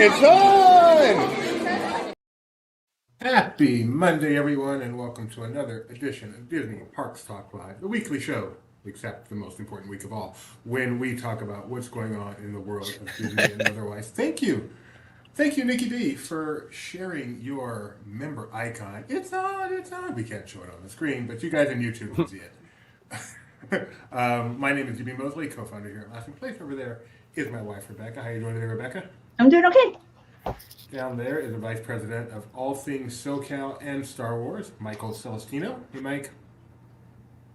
It's on! Happy Monday, everyone, and welcome to another edition of Disney Parks Talk Live, the weekly show, except the most important week of all, when we talk about what's going on in the world of Disney and otherwise. Thank you, Nikki D, for sharing your member icon. It's on, it's on. We can't show it on the screen, but you guys on YouTube can see it. My name is Jimmy Mosley, co-founder here at Lasting Place. Over there is my wife, Rebecca. How are you doing today, Rebecca? I'm doing okay. Down there is the Vice President of all things SoCal and Star Wars, Michael Celestino. Hey, Mike.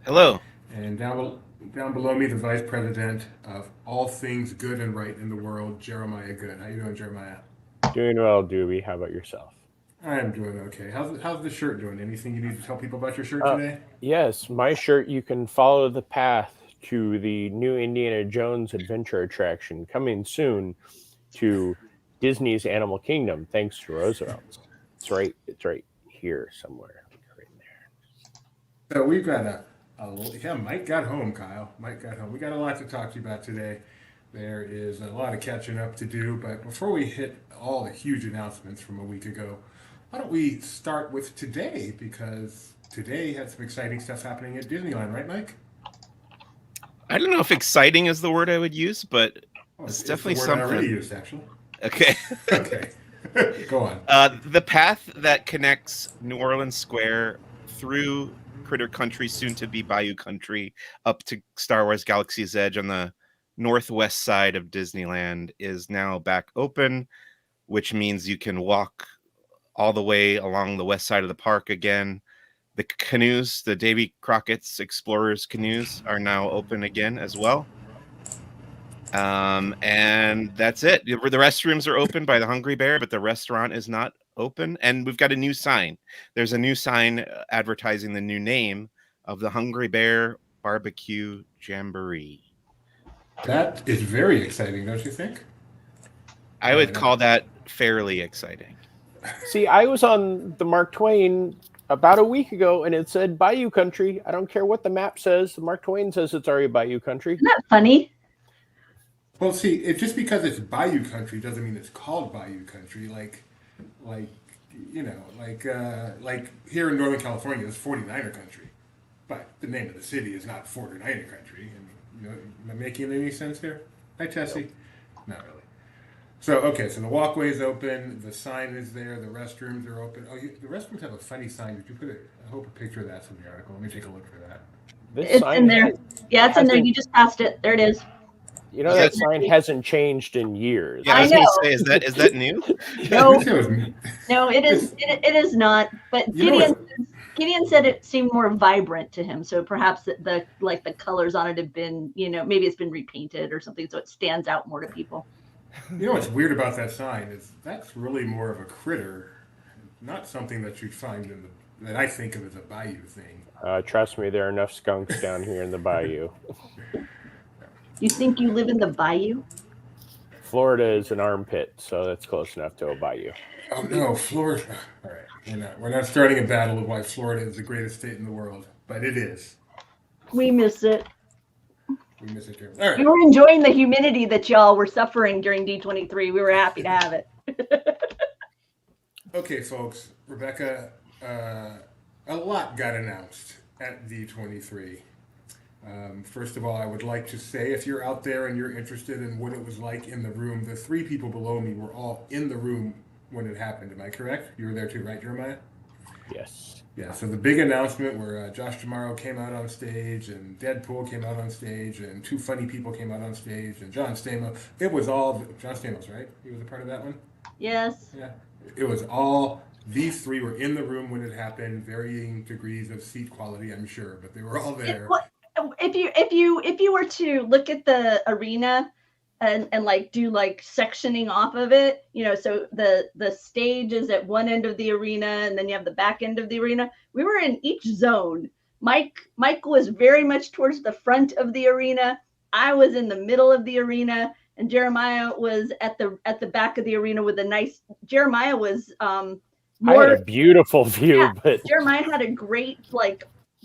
Hello. And down below me, the Vice President of all things good and right in the world, Jeremiah Good. How you doing, Jeremiah? Doing well, Doobie. How about yourself? I'm doing okay. How's the shirt doing? Anything you need to tell people about your shirt today? Yes, my shirt, you can follow the path to the new Indiana Jones adventure attraction coming soon to Disney's Animal Kingdom, thanks to Roosevelt's. It's right here somewhere. Right there. So we've got Mike got home, Kyle. Mike got home. We got a lot to talk to you about today. There is a lot of catching up to do, but before we hit all the huge announcements from a week ago, why don't we start with today, because today had some exciting stuff happening at Disneyland, right, Mike? I don't know if exciting is the word I would use, but it's definitely the word something. I already used, actually. Okay. Okay. Go on. The path that connects New Orleans Square through Critter Country, soon to be Bayou Country, up to Star Wars Galaxy's Edge on the northwest side of Disneyland is now back open, which means you can walk all the way along the west side of the park again. The canoes, the Davy Crockett's Explorers canoes, are now open again as well. And that's it. The restrooms are open by the Hungry Bear, but the restaurant is not open. And we've got a new sign. There's a new sign advertising the new name of the Hungry Bear Barbecue Jamboree. That is very exciting, don't you think? I would call that fairly exciting. See, I was on the Mark Twain about a week ago, and it said Bayou Country. I don't care what the map says. The Mark Twain says it's already Bayou Country. Isn't that funny? Well, see, just because it's Bayou Country doesn't mean it's called Bayou Country. Like here in Northern California, it's 49er Country, but the name of the city is not 49er Country. Am I making any sense here? Hi, Tessie. Not really. So the walkway is open, the sign is there, the restrooms are open. Oh, the restrooms have a funny sign. Did you put I hope a picture of that's in the article. Let me take a look for that. It's in there. Yeah, it's in there. You just passed it. There it is. You know, that sign hasn't changed in years. Yeah, I was going to say, is that new? No, it is not. But Gideon said it seemed more vibrant to him. So perhaps the colors on it have been, maybe it's been repainted or something, so it stands out more to people. You know what's weird about that sign is that's really more of a critter, not something that you'd find that I think of as a bayou thing. Trust me, there are enough skunks down here in the bayou. You think you live in the bayou? Florida is an armpit, so that's close enough to a bayou. Oh no, Florida! All right, we're not starting a battle of why Florida is the greatest state in the world, but it is. We miss it. We miss it too. All right. We were enjoying the humidity that y'all were suffering during D23. We were happy to have it. Okay, folks. Rebecca, a lot got announced at D23. First of all, I would like to say, if you're out there and you're interested in what it was like in the room, the three people below me were all in the room when it happened. Am I correct? You were there too, right, Jeremiah? Yes. Yeah, so the big announcement where Josh D'Amaro came out on stage and Deadpool came out on stage and two funny people came out on stage and John Stamos. It was all John Stamos, right? He was a part of that one? Yes. Yeah. It was all these three were in the room when it happened, varying degrees of seat quality, I'm sure, but they were all there. If you were to look at the arena and do sectioning off of it, so the stage is at one end of the arena and then you have the back end of the arena. We were in each zone. Mike was very much towards the front of the arena. I was in the middle of the arena, and Jeremiah was at the back of the arena with a nice. Jeremiah was I had a beautiful view, but Jeremiah had a great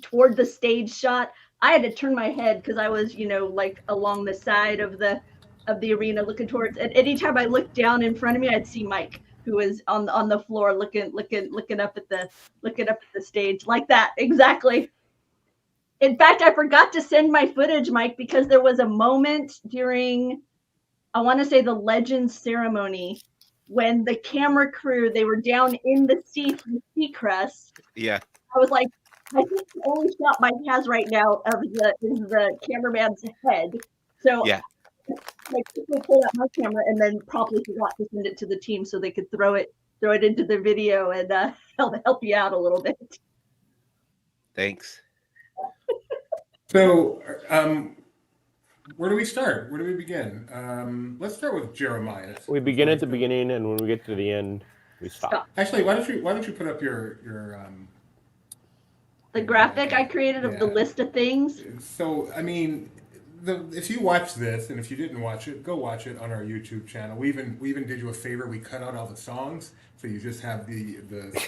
toward the stage shot. I had to turn my head because I was along the side of the of the arena, looking towards. And anytime I looked down in front of me, I'd see Mike, who was on the floor, looking up at the stage like that. Exactly. In fact, I forgot to send my footage, Mike, because there was a moment during, I want to say, the Legends ceremony when the camera crew, they were down in the sea from Seacrest. Yeah. I was like, I think the only shot Mike has right now is the cameraman's head. So Yeah. I quickly pulled out my camera and then promptly forgot to send it to the team so they could throw it into the video and help you out a little bit. Thanks. So, where do we start? Where do we begin? Let's start with Jeremiah. We begin at the beginning, and when we get to the end, we stop. Actually, why don't you put up your the graphic I created of the list of things? So, I mean, if you watch this, and if you didn't watch it, go watch it on our YouTube channel. We even did you a favor. We cut out all the songs, so you just have the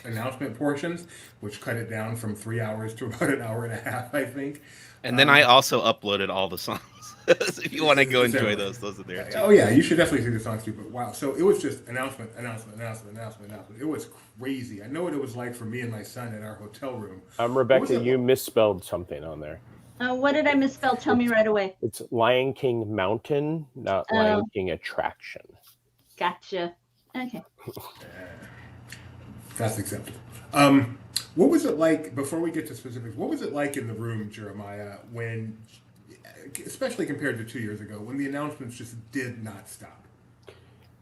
announcement portions, which cut it down from 3 hours to about an hour and a half, I think. And then I also uploaded all the songs. So if you want to go enjoy those are there too. Oh yeah, you should definitely see the songs too. But wow, so it was just announcement. It was crazy. I know what it was like for me and my son in our hotel room. Rebecca, you misspelled something on there. What did I misspell? Tell me right away. It's Lion King Mountain, not Lion King Attraction. Gotcha. Okay. That's acceptable. What was it like, before we get to specifics, what was it like in the room, Jeremiah, when, especially compared to 2 years ago, when the announcements just did not stop?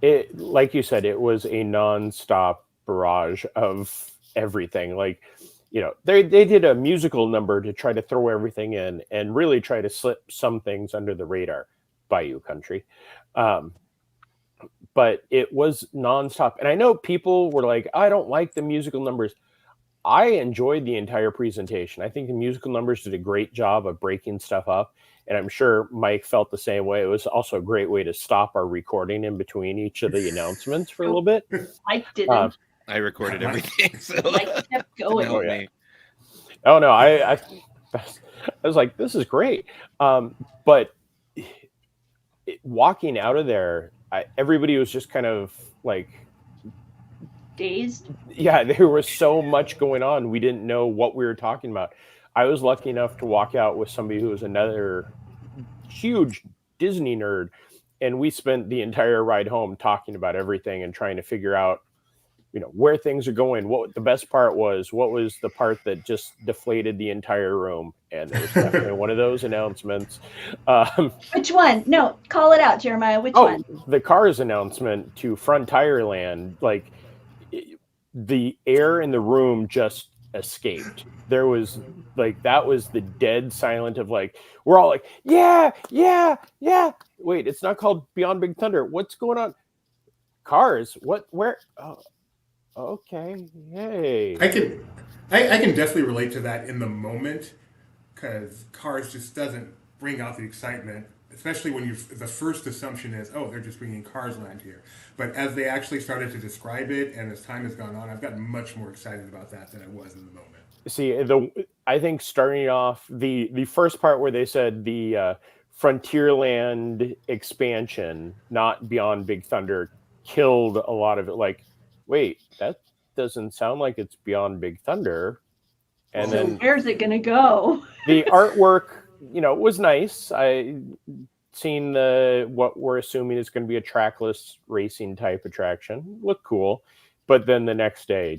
It, like you said, it was a non-stop barrage of everything. Like, you know, they did a musical number to try to throw everything in and really try to slip some things under the radar, Bayou Country. But it was nonstop. And I know people were like, I don't like the musical numbers. I enjoyed the entire presentation. I think the musical numbers did a great job of breaking stuff up. And I'm sure Mike felt the same way. It was also a great way to stop our recording in between each of the announcements for a little bit. Mike didn't. I recorded everything. So Mike kept going. Oh, yeah. Oh no, I was like, this is great. But walking out of there, everybody was just kind of like dazed. Yeah, there was so much going on. We didn't know what we were talking about. I was lucky enough to walk out with somebody who was another huge Disney nerd, and we spent the entire ride home talking about everything and trying to figure out, you know, where things are going. What the best part was, what was the part that just deflated the entire room, and it was definitely one of those announcements. Which one? No, call it out, Jeremiah. Which one? The Cars announcement to Frontierland. Like, the air in the room just escaped. There was like, that was the dead silent of like, we're all like, yeah. Wait, it's not called Beyond Big Thunder. What's going on? Cars? What? Where? Oh, okay. Hey. I can definitely relate to that in the moment, because Cars just doesn't bring out the excitement, especially when the first assumption is, oh, they're just bringing Cars Land here. But as they actually started to describe it, and as time has gone on, I've gotten much more excited about that than I was in the moment. See, I think starting off the first part where they said the Frontierland expansion, not Beyond Big Thunder, killed a lot of it. Like, wait, that doesn't sound like it's Beyond Big Thunder. And so then where's it gonna go? The artwork, you know, was nice. I seen what we're assuming is going to be a trackless racing type attraction. Looked cool, but then the next day,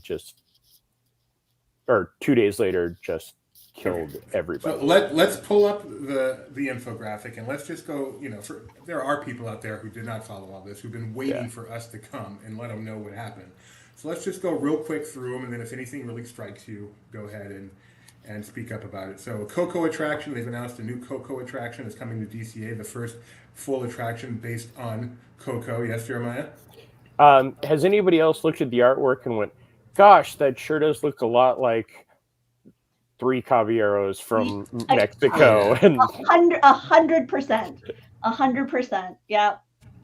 or 2 days later, just killed everybody. So let's pull up the infographic, and let's just go. You know, there are people out there who did not follow all this, who've been waiting for us to come and let them know what happened. So let's just go real quick through them, and then if anything really strikes you, go ahead and speak up about it. So Coco attraction, they've announced a new Coco attraction is coming to DCA, the first full attraction based on Coco. Yes, Jeremiah? Has anybody else looked at the artwork and went, gosh, that sure does look a lot like Three Caballeros from Mexico? 100%. 100%. Yeah.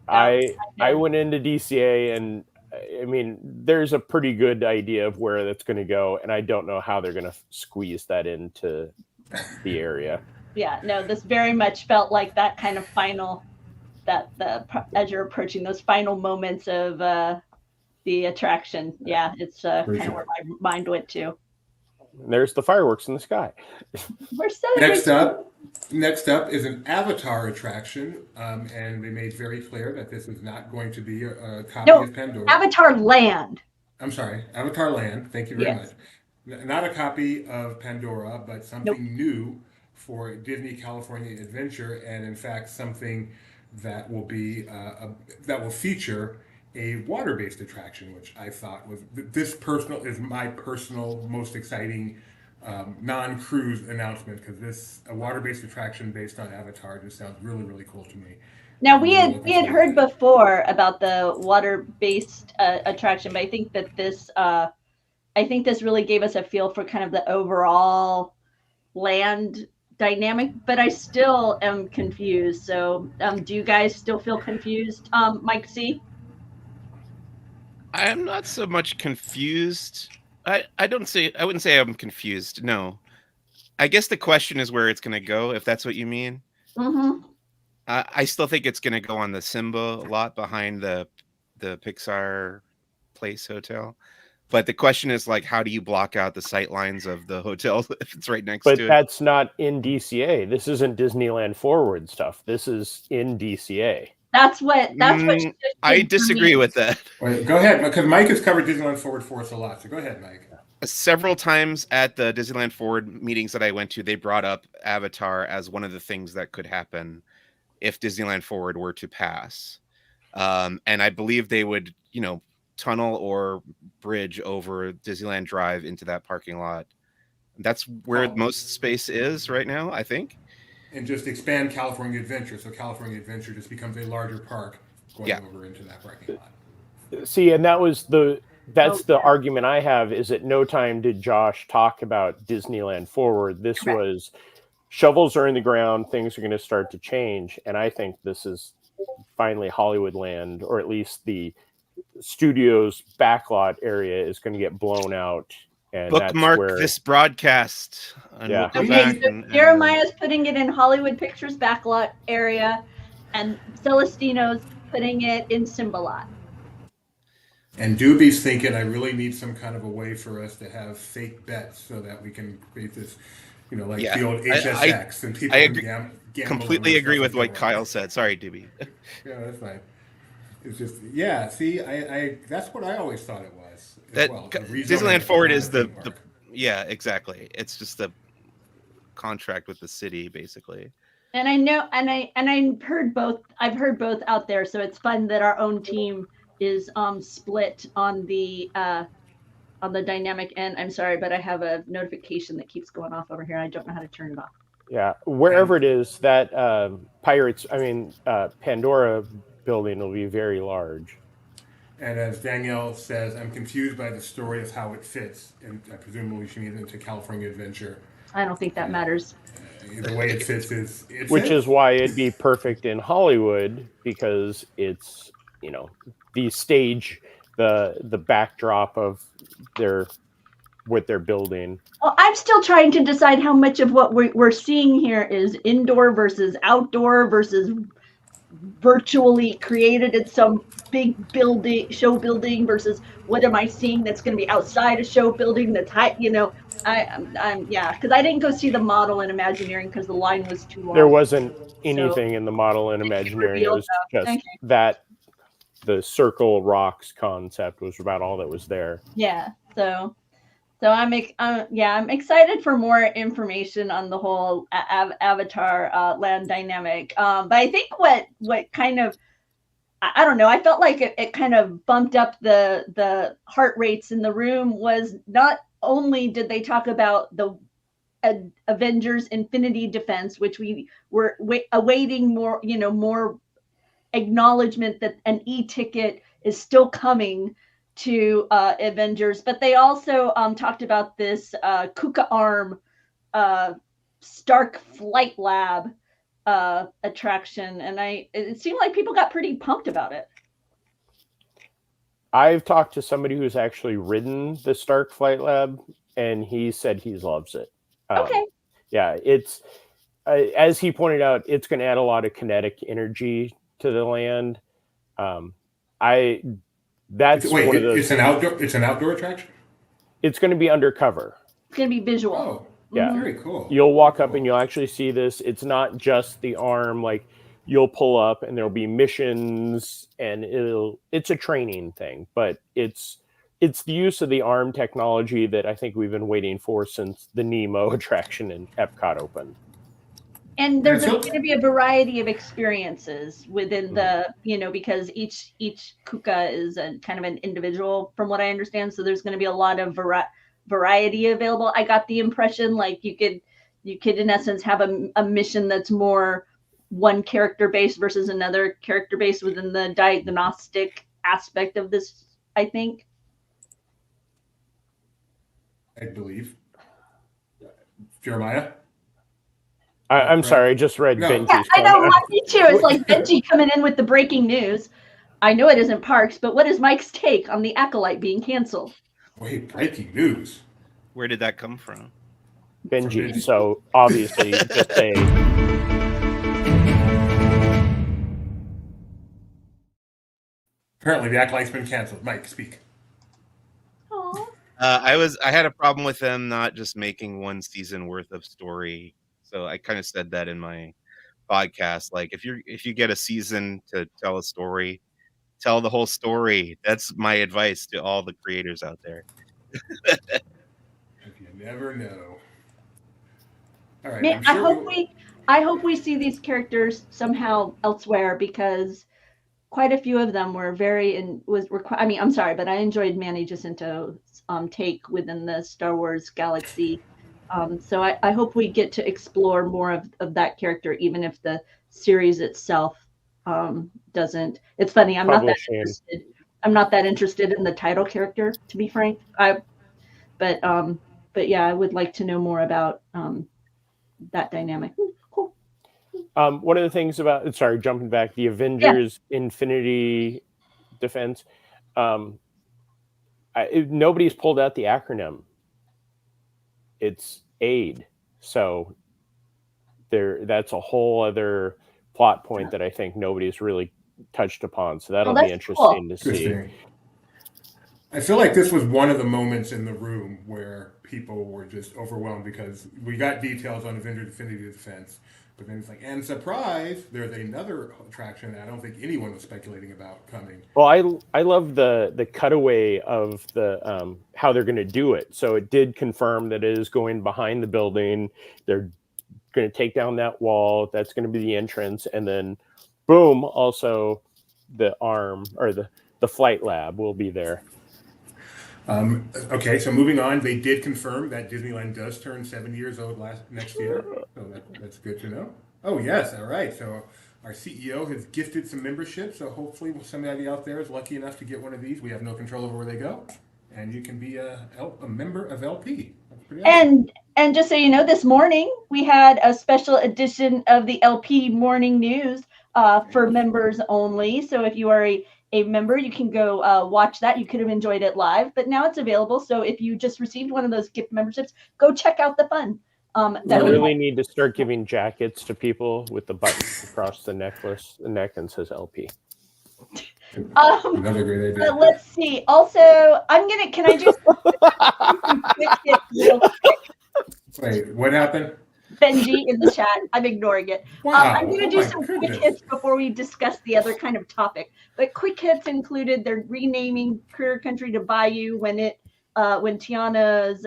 I went into DCA, and I mean, there's a pretty good idea of where that's going to go, and I don't know how they're going to squeeze that into the area. Yeah, no, this very much felt like that kind of final as you're approaching those final moments of the attraction. Yeah, it's kind of where my mind went to. And there's the fireworks in the sky. We're celebrating. Next up is an Avatar attraction, and they made very clear that this is not going to be a copy of Pandora. Avatar Land. I'm sorry, Avatar Land. Thank you very Yes. much. Not a copy of Pandora, but something new for Disney California Adventure, and in fact, something that will be that will feature a water-based attraction, which I thought was is my personal most exciting non-cruise announcement, because a water-based attraction based on Avatar just sounds really, really cool to me. Now we had heard before about the water-based attraction, but I think that this really gave us a feel for kind of the overall land dynamic. But I still am confused. So, do you guys still feel confused, Mike C? I'm not so much confused. I wouldn't say I'm confused. No. I guess the question is where it's going to go, if that's what you mean. Mm-hmm. I still think it's going to go on the Simba lot behind the Pixar Place Hotel. But the question is, like, how do you block out the sight lines of the hotel if it's right next to it? But that's not in DCA. This isn't Disneyland Forward stuff. This is in DCA. That's what I disagree with that. Wait, go ahead, because Mike has covered Disneyland Forward for us a lot. So go ahead, Mike. Several times at the Disneyland Forward meetings that I went to, they brought up Avatar as one of the things that could happen if Disneyland Forward were to pass. And I believe they would, tunnel or bridge over Disneyland Drive into that parking lot. That's where most space is right now, I think. And just expand California Adventure, so California Adventure just becomes a larger park going over into that parking lot. See, and that's the argument I have, is at no time did Josh talk about Disneyland Forward. This Correct. was shovels are in the ground, things are going to start to change, and I think this is finally Hollywood Land, or at least the studio's backlot area is going to get blown out. And bookmark that's where, this broadcast. And Yeah. we'll go Okay, back so and Jeremiah's putting it in Hollywood Pictures backlot area, and Celestino's putting it in Simba lot. And Doobie's thinking, I really need some kind of a way for us to have fake bets so that we can create this, the old HSX. And people I completely agree with what Kyle said. Sorry, Doobie. Yeah, that's fine. It's just, see, I that's what I always thought it was. Disneyland Forward is yeah, exactly. It's just the contract with the city, basically. And I know, and I heard both. I've heard both out there, so it's fun that our own team is split on the dynamic end. I'm sorry, but I have a notification that keeps going off over here. I don't know how to turn it off. Yeah, wherever it is, that Pandora building will be very large. And as Danielle says, I'm confused by the story of how it fits, and presumably she means into California Adventure. I don't think that matters. The way it fits is why it'd be perfect in Hollywood, because it's the stage, the backdrop of what they're building. Well, I'm still trying to decide how much of what we're seeing here is indoor versus outdoor versus virtually created at some big show building versus what am I seeing that's going to be outside a show building that's high, I'm because I didn't go see the model in Imagineering because the line was too long. There wasn't anything in the model in Imagineering. It was just that the circle rocks concept was about all that was there. Yeah. So I'm excited for more information on the whole Avatar land dynamic. But I think what kind of, I don't know, I felt like it kind of bumped up the heart rates in the room was not only did they talk about the Avengers Infinity Defense, which we were awaiting more acknowledgement that an e-ticket is still coming to Avengers, but they also talked about this Kuka Arm Stark Flight Lab attraction, and it seemed like people got pretty pumped about it. I've talked to somebody who's actually ridden the Stark Flight Lab, and he said he loves it. Okay. Yeah, it's as he pointed out, it's going to add a lot of kinetic energy to the land. That's Wait, one of those. It's an outdoor attraction. It's going to be undercover. It's going to be visual. Oh, Yeah. very cool. You'll walk Very up cool. and you'll actually see this. It's not just the arm. Like, you'll pull up and there'll be missions, and it's a training thing, but it's the use of the arm technology that I think we've been waiting for since the Nemo attraction in Epcot opened. And there's going to be a variety of experiences within the, because each Kuka is a kind of an individual, from what I understand. So there's going to be a lot of variety available. I got the impression like you could in essence have a mission that's more one character based versus another character based within the diagnostic aspect of this, I think. I believe. Jeremiah? I'm sorry, I just read Benji's Yeah, I know, comment. me too. It's like Benji coming in with the breaking news. I know it isn't Parks, but what is Mike's take on the Acolyte being canceled? Wait, breaking news. Where did that come from? Benji, so obviously just a... Apparently the Acolyte's been canceled. Mike, speak. Aww. I had a problem with them not just making one season worth of story. So I kind of said that in my podcast. Like, if you get a season to tell a story, tell the whole story. That's my advice to all the creators out there. You never know. All right. Man, I hope we see these characters somehow elsewhere, because quite a few of them were I'm sorry, but I enjoyed Manny Jacinto's take within the Star Wars galaxy. So I hope we get to explore more of that character, even if the series itself doesn't. It's funny, I'm not that interested in the title character, to be frank. But yeah, I would like to know more about that dynamic. Cool. One of the things about, jumping back, the Avengers Infinity Defense, nobody's pulled out the acronym. It's AID. So that's a whole other plot point that I think nobody's really touched upon. So that'll be interesting to see. I feel like this was one of the moments in the room where people were just overwhelmed, because we got details on Avengers Infinity Defense, but then it's like, and surprise, there's another attraction that I don't think anyone was speculating about coming. Well, I love the cutaway of the how they're going to do it. So it did confirm that it is going behind the building. They're going to take down that wall. That's going to be the entrance, and then boom, also the arm or the flight lab will be there. Okay, so moving on, they did confirm that Disneyland does turn 7 years old next year. So that's good to know. Oh, yes. All right. So our CEO has gifted some memberships. So hopefully somebody out there is lucky enough to get one of these. We have no control over where they go. And you can be a member of LP. That's pretty awesome. And just so you know, this morning we had a special edition of the LP Morning News for members only. So if you are a member, you can go watch that. You could have enjoyed it live, but now it's available. So if you just received one of those gift memberships, go check out the fun. I really need to start giving jackets to people with the button across the neck and says LP. Another great idea. But let's see. Also, can I just real quick? Wait, what happened? Benji in the chat. I'm ignoring it. Wow. I'm going to do some quick hits before we discuss the other kind of topic. But quick hits included they're renaming Critter Country to Bayou when Tiana's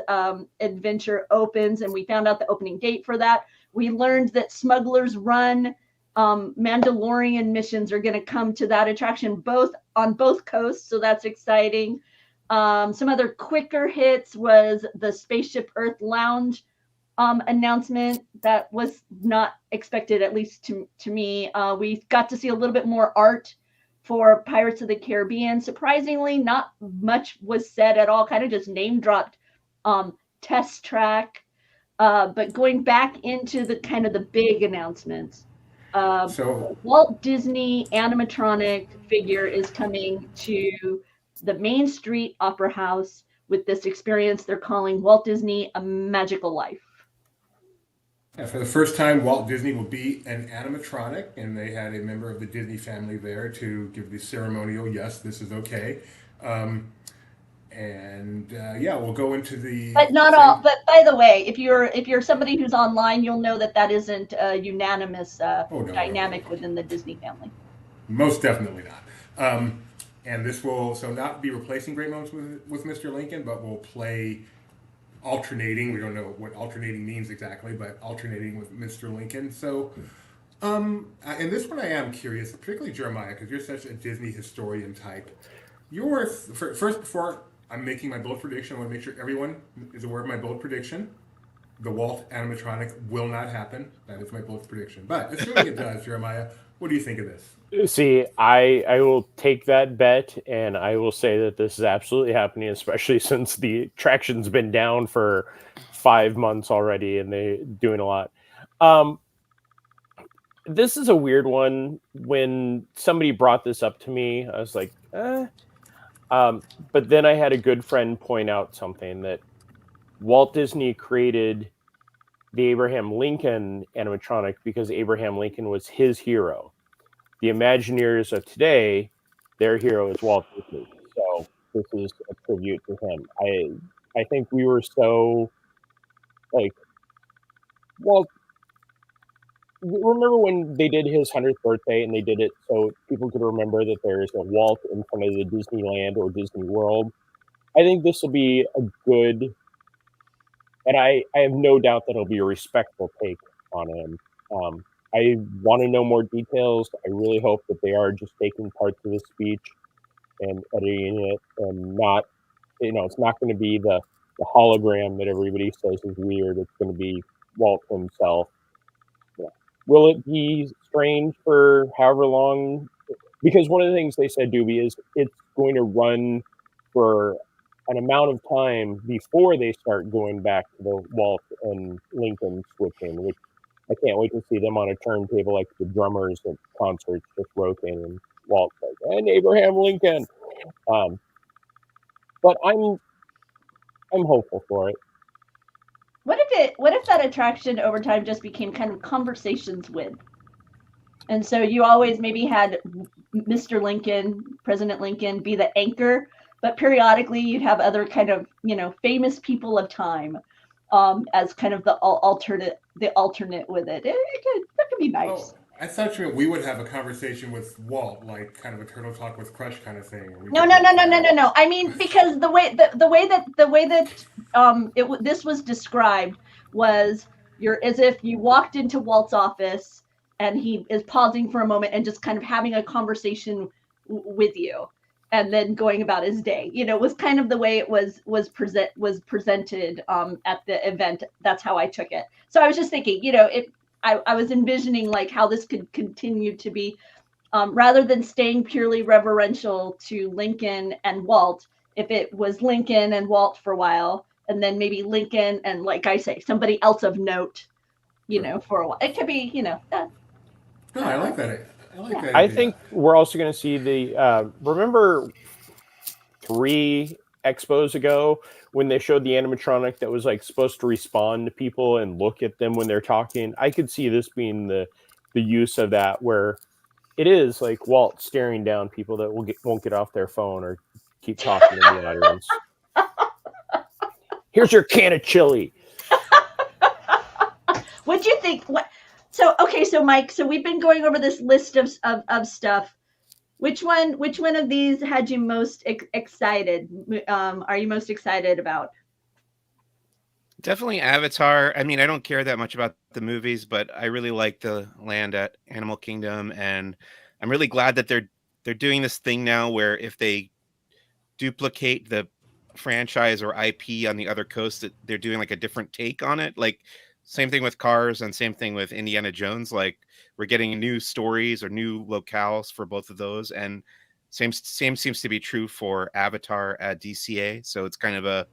adventure opens, and we found out the opening date for that. We learned that Smuggler's Run Mandalorian missions are going to come to that attraction on both coasts, so that's exciting. Some other quicker hits was the Spaceship Earth Lounge announcement that was not expected, at least to me. We got to see a little bit more art for Pirates of the Caribbean. Surprisingly, not much was said at all, kind of just name dropped Test Track. But going back into the kind of the big announcements, Walt Disney animatronic figure is coming to the Main Street Opera House with this experience they're calling Walt Disney A Magical Life. Yeah, for the first time, Walt Disney will be an animatronic, and they had a member of the Disney family there to give the ceremonial, yes, this is okay. Um, yeah, we'll go into the. But not all. But by the way, if you're somebody who's online, you'll know that isn't a unanimous Oh, no, dynamic no. within the Disney family. Most definitely not. And this will not be replacing Great Moments with Mr. Lincoln, but will play alternating. We don't know what alternating means exactly, but alternating with Mr. Lincoln. So, and this one I am curious, particularly Jeremiah, because you're such a Disney historian type. First, before I'm making my bold prediction, I want to make sure everyone is aware of my bold prediction. The Walt animatronic will not happen. That is my bold prediction. But assuming it does, Jeremiah, what do you think of this? See, I will take that bet, and I will say that this is absolutely happening, especially since the attraction's been down for 5 months already, and they're doing a lot. This is a weird one. When somebody brought this up to me, I was like, but then I had a good friend point out something that Walt Disney created the Abraham Lincoln animatronic because Abraham Lincoln was his hero. The Imagineers of today, their hero is Walt Disney. So this is a tribute to him. I think we were so like Walt. Remember when they did his 100th birthday and they did it so people could remember that there is a Walt in front of the Disneyland or Disney World? I think this will be a good, and I have no doubt that it'll be a respectful take on him. I want to know more details. I really hope that they are just taking parts of his speech and editing it and not, it's not going to be the hologram that everybody says is weird. It's going to be Walt himself. Yeah. Will it be strange for however long? Because one of the things they said, Doobie, is it's going to run for an amount of time before they start going back to the Walt and Lincoln switching, which I can't wait to see them on a turntable like the drummers at concerts just rotating and Walt like, and Abraham Lincoln. But I'm hopeful for it. What if that attraction over time just became kind of conversations with? And so you always maybe had Mr. Lincoln, President Lincoln, be the anchor, but periodically you'd have other kind of, famous people of time as kind of the alternate with it. That could be nice. Oh, I thought we would have a conversation with Walt, like kind of a turtle talk with Crush kind of thing. No. I mean, because the way that this was described was you're as if you walked into Walt's office and he is pausing for a moment and just kind of having a conversation with you, and then going about his day. Was kind of the way it was presented at the event. That's how I took it. So I was just thinking, I was envisioning like how this could continue to be. Rather than staying purely reverential to Lincoln and Walt, if it was Lincoln and Walt for a while, and then maybe Lincoln and, like I say, somebody else of note, for a while. It could be, No, I like that. I like that. I think we're also going to see the. Remember 3 expos ago when they showed the animatronic that was like supposed to respond to people and look at them when they're talking? I could see this being the use of that, where it is like Walt staring down people that won't get off their phone or keep talking in the audience. Here's your can of chili. What'd you think? So Mike, so we've been going over this list of stuff. Which one of these had you most excited? Are you most excited about? Definitely Avatar. I mean, I don't care that much about the movies, but I really like the land at Animal Kingdom, and I'm really glad that they're doing this thing now where if they duplicate the franchise or IP on the other coast, that they're doing like a different take on it. Like same thing with Cars and same thing with Indiana Jones. Like we're getting new stories or new locales for both of those, and same seems to be true for Avatar at DCA. So it's kind of a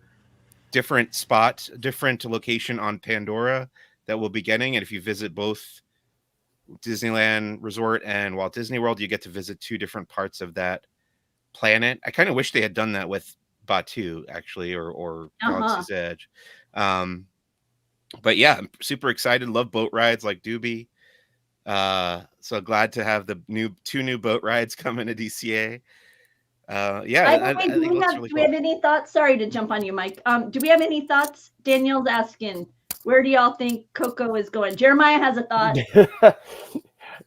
different spot, different location on Pandora that we'll be getting. And if you visit both Disneyland Resort and Walt Disney World, you get to visit 2 different parts of that planet. I kind of wish they had done that with Batu, actually, or Galaxy's Edge. But yeah, I'm super excited. Love boat rides like Doobie. So glad to have the two new boat rides coming to DCA. Yeah, By the I way, think it looks really do we have any thoughts? Sorry to jump on you, Mike. Do we have any thoughts? Danielle's asking, where do y'all think Coco is going? Jeremiah has a thought.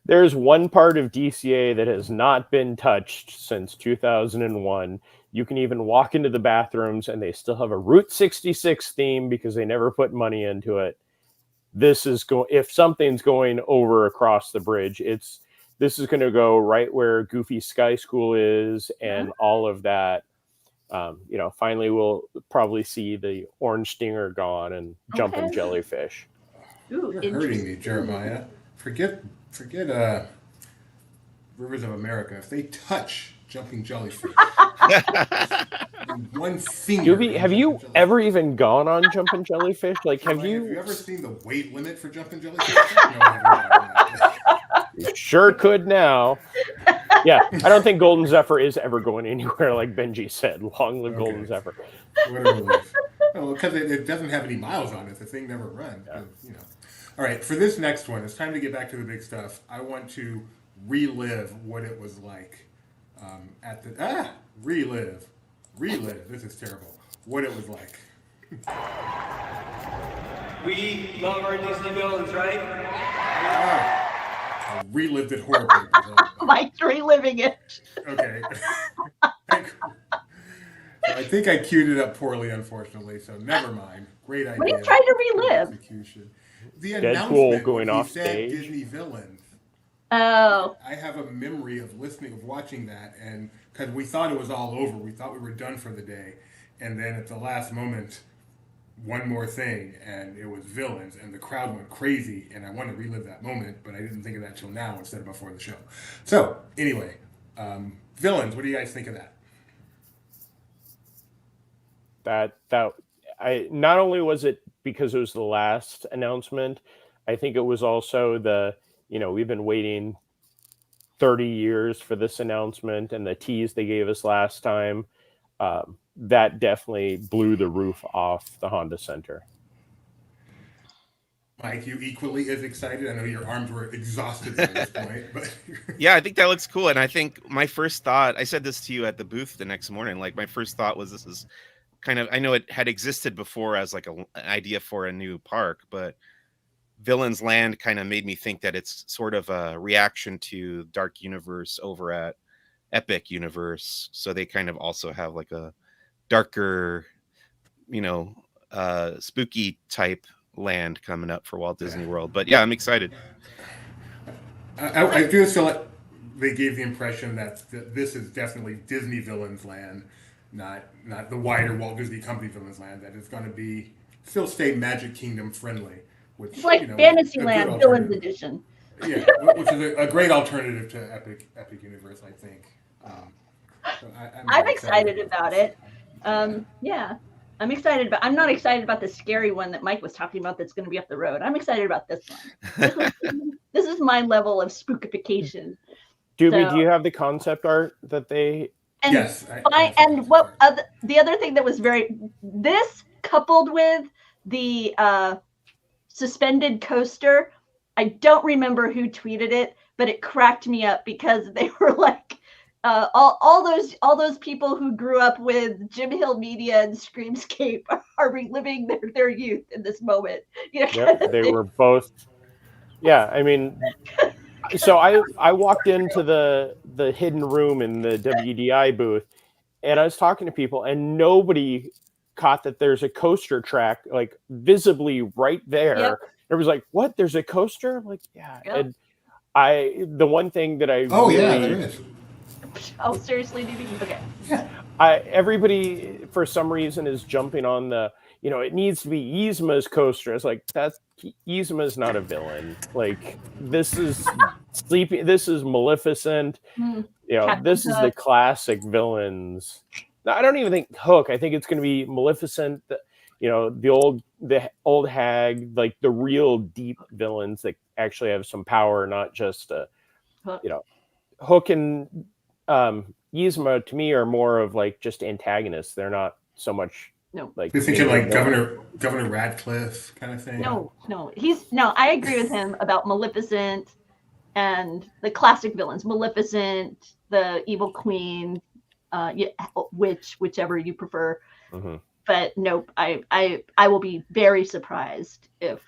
There's one part of DCA that has not been touched since 2001. You can even walk into the bathrooms and they still have a Route 66 theme because they never put money into it. This is if something's going over across the bridge, this is going to go right where Goofy Sky School is and all of that. Finally we'll probably see the orange stinger gone and jumping jellyfish. Ooh, You're hurting me, Jeremiah. Forget Rivers of America. If they touch jumping jellyfish, one finger. Doobie, have you ever even gone on jumping jellyfish? Like, have you ever seen the weight limit for jumping jellyfish? You sure could now. Yeah, I don't think Golden Zephyr is ever going anywhere, like Benji said. Long live Golden Zephyr. What a relief. Well, because it doesn't have any miles on it. The thing never runs. Yeah. All right, for this next one, it's time to get back to the big stuff. I want to relive what it was like relive. This is terrible. What it was like. We love our Disney villains, right? I relived it horribly. Mike's reliving it. Okay. I think I queued it up poorly, unfortunately, so never mind. Great idea. What are you trying to relive? Execution. The Deadpool going off stage. Disney villains. Oh. I have a memory of watching that, and because we thought it was all over, we thought we were done for the day, and then at the last moment, one more thing, and it was villains, and the crowd went crazy, and I wanted to relive that moment, but I didn't think of that till now instead of before the show. So anyway, villains. What do you guys think of that? Not only was it because it was the last announcement, I think it was also we've been waiting 30 years for this announcement, and the tease they gave us last time, that definitely blew the roof off the Honda Center. Mike, you equally as excited? I know your arms were exhausted at this point, but yeah, I think that looks cool. And I think my first thought, I said this to you at the booth the next morning, like my first thought was this is kind of, I know it had existed before as like an idea for a new park, but Villains Land kind of made me think that it's sort of a reaction to Dark Universe over at Epic Universe. So they kind of also have like a darker, spooky type land coming up for Walt Disney World. But yeah, I'm excited. I do feel like they gave the impression that this is definitely Disney Villains Land, not the wider Walt Disney Company Villains Land. That it's going to be still stay Magic Kingdom friendly, which it's like Fantasyland Villains Edition. Yeah, which is a great alternative to Epic Universe, I think. I'm excited about it. Yeah, I'm excited, but I'm not excited about the scary one that Mike was talking about that's going to be up the road. I'm excited about this one. This is my level of spookification. Doobie, do you have the concept art that they... And yes. The other thing that was this coupled with the suspended coaster, I don't remember who tweeted it, but it cracked me up because they were like, all those people who grew up with Jim Hill Media and Screamscape are reliving their youth in this moment. Yep, they were both. Yeah, I mean, so I walked into the hidden room in the WDI booth, and I was talking to people, and nobody caught that there's a coaster track like visibly right there. Yep. It was like, what? There's a coaster? I'm like, yeah. Yep. And the one thing that I yeah, there is. Oh, seriously, DB? Okay. Yeah. Everybody for some reason is jumping on it needs to be Yzma's coaster. It's like, Yzma's not a villain. Like, this is Sleepy. This is Maleficent. This is the classic villains. I don't even think Hook. I think it's going to be Maleficent. The old hag, like the real deep villains that actually have some power, not just Hook and Yzma to me are more of like just antagonists. They're not so much No. Like You're thinking like villain. Governor Radcliffe kind of thing. No. I agree with him about Maleficent and the classic villains, Maleficent, the Evil Queen, whichever you prefer. Mm-hmm. But nope, I will be very surprised if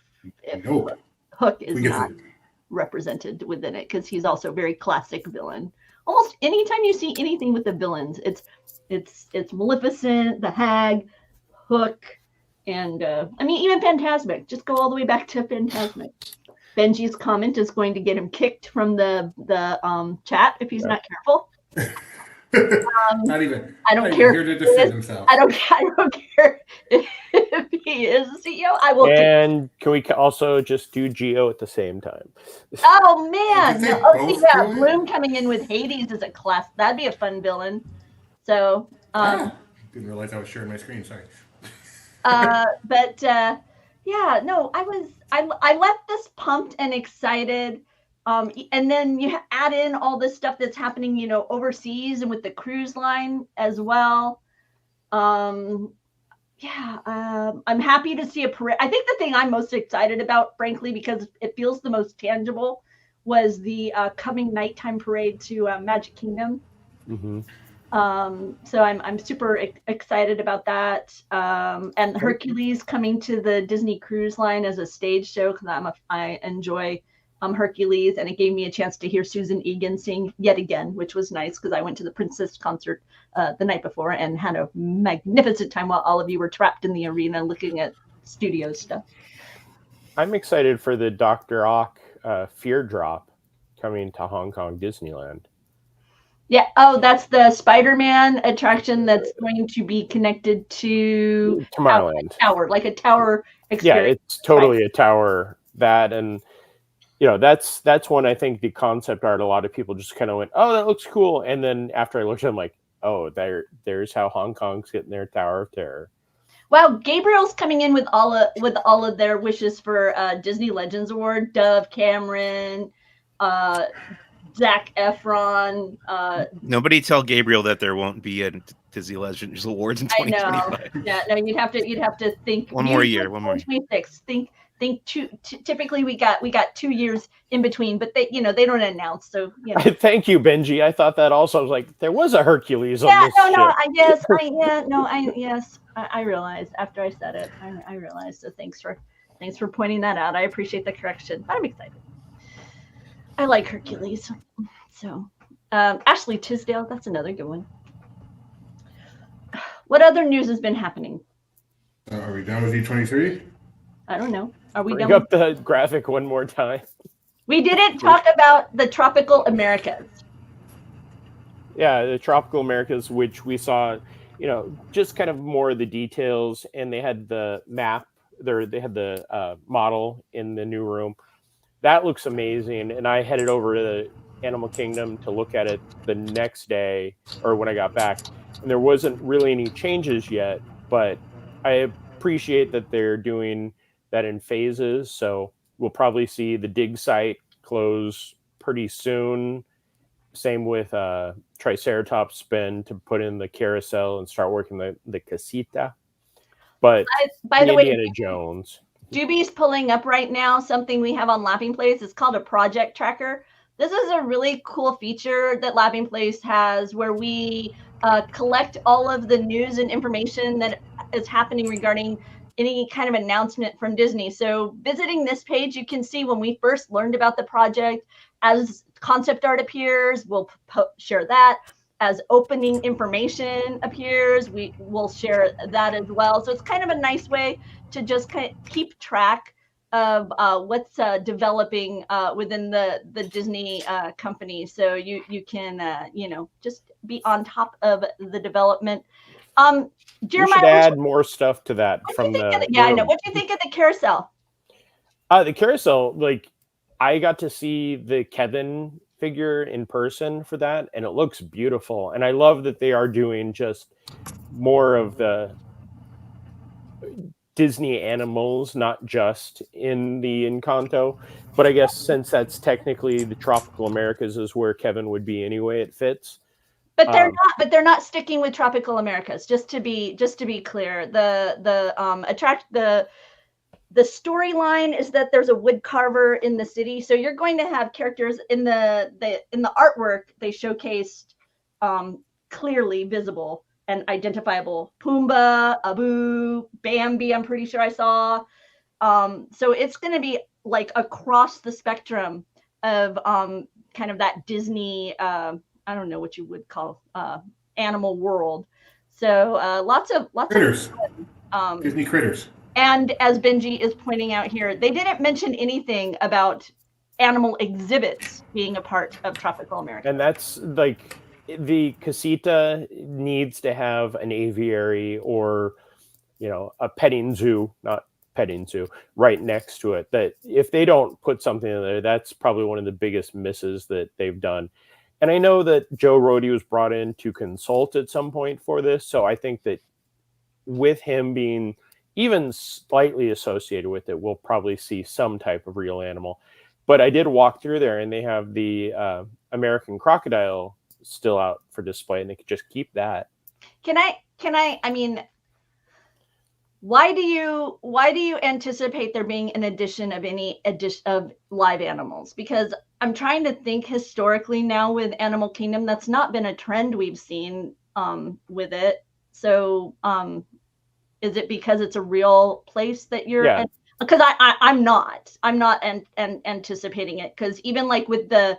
Nope. Hook is not represented within it, because he's also a very classic villain. Almost anytime you see anything with the villains, it's Maleficent, the Hag, Hook, and even Phantasmic. Just go all the way back to Phantasmic. Benji's comment is going to get him kicked from the chat if he's not careful. Not even. I don't care. Here to defend himself. I don't care if he is a CEO. I will. And can we also just do Geo at the same time? Oh man! No, Bloom coming in with Hades as a class. That'd be a fun villain. So. Didn't realize I was sharing my screen. Sorry. Yeah, no, I left this pumped and excited. And then you add in all this stuff that's happening, overseas and with the cruise line as well. I'm happy to see a parade. I think the thing I'm most excited about, frankly, because it feels the most tangible, was the coming nighttime parade to Magic Kingdom. Mm-hmm. So I'm super excited about that. And Hercules coming to the Disney Cruise Line as a stage show, because I enjoy Hercules, and it gave me a chance to hear Susan Egan sing yet again, which was nice, because I went to the Princess concert the night before and had a magnificent time while all of you were trapped in the arena looking at studio stuff. I'm excited for the Dr. Ock Fear Drop coming to Hong Kong Disneyland. Yeah. Oh, that's the Spider-Man attraction that's going to be connected to Tomorrowland. Tower, like a tower experience. Yeah, it's totally a tower. That, and that's one I think the concept art, a lot of people just kind of went, oh, that looks cool. And then after I looked at it, I'm like, oh, there's how Hong Kong's getting their Tower of Terror. Well, Gabriel's coming in with all of their wishes for Disney Legends Award. Dove Cameron, Zac Efron. Nobody tell Gabriel that there won't be a Disney Legends Awards in 2025. I know. Yeah, no, you'd have to think one more year. 2026. Think typically we got 2 years in between, but they don't announce. So Thank you, Benji. I thought that also. I was like, there was a Hercules on this ship. Yes, I realized after I said it. I realized. So thanks for pointing that out. I appreciate the correction. I'm excited. I like Hercules. So Ashley Tisdale, that's another good one. What other news has been happening? Are we done with D23? I don't know. Are we Bring done? up the graphic one more time. We didn't talk about the tropical Americas. Yeah, the tropical Americas, which we saw, just kind of more of the details, and they had the map. They had the model in the new room. That looks amazing, and I headed over to the Animal Kingdom to look at it the next day, or when I got back, and there wasn't really any changes yet, but I appreciate that they're doing that in phases, so we'll probably see the dig site close pretty soon. Same with Triceratops spin to put in the carousel and start working the casita. But by the way, Indiana Jones. Doobie's pulling up right now something we have on Laughing Place. It's called a project tracker. This is a really cool feature that Laughing Place has, where we collect all of the news and information that is happening regarding any kind of announcement from Disney. So visiting this page, you can see when we first learned about the project. As concept art appears, we'll share that. As opening information appears, we will share that as well. So it's kind of a nice way to just kind of keep track of what's developing within the Disney company. So you can just be on top of the development. Jeremiah, we should add more stuff to that from the I know. What do you think of the carousel? The carousel, I got to see the Kevin figure in person for that, and it looks beautiful. And I love that they are doing just more of the Disney animals, not just in the Encanto. But I guess since that's technically the tropical Americas is where Kevin would be anyway, it fits. But they're not sticking with tropical Americas. Just to be clear, the storyline is that there's a wood carver in the city, so you're going to have characters in the artwork. They showcased clearly visible and identifiable Pumbaa, Abu, Bambi. I'm pretty sure I saw. So it's going to be like across the spectrum of kind of that Disney. I don't know what you would call animal world. So lots of critters. Disney critters. And as Benji is pointing out here, they didn't mention anything about animal exhibits being a part of Tropical America. And that's like the casita needs to have an aviary or, a petting zoo, not petting zoo, right next to it. That if they don't put something in there, that's probably one of the biggest misses that they've done. And I know that Joe Rohde was brought in to consult at some point for this. So I think that with him being even slightly associated with it, we'll probably see some type of real animal. But I did walk through there, and they have the American crocodile still out for display, and they could just keep that. Can I mean, why do you anticipate there being an addition of any addition of live animals? Because I'm trying to think historically now with Animal Kingdom, that's not been a trend we've seen with it. So is it because it's a real place that you're? Because I'm not anticipating it, because even like with the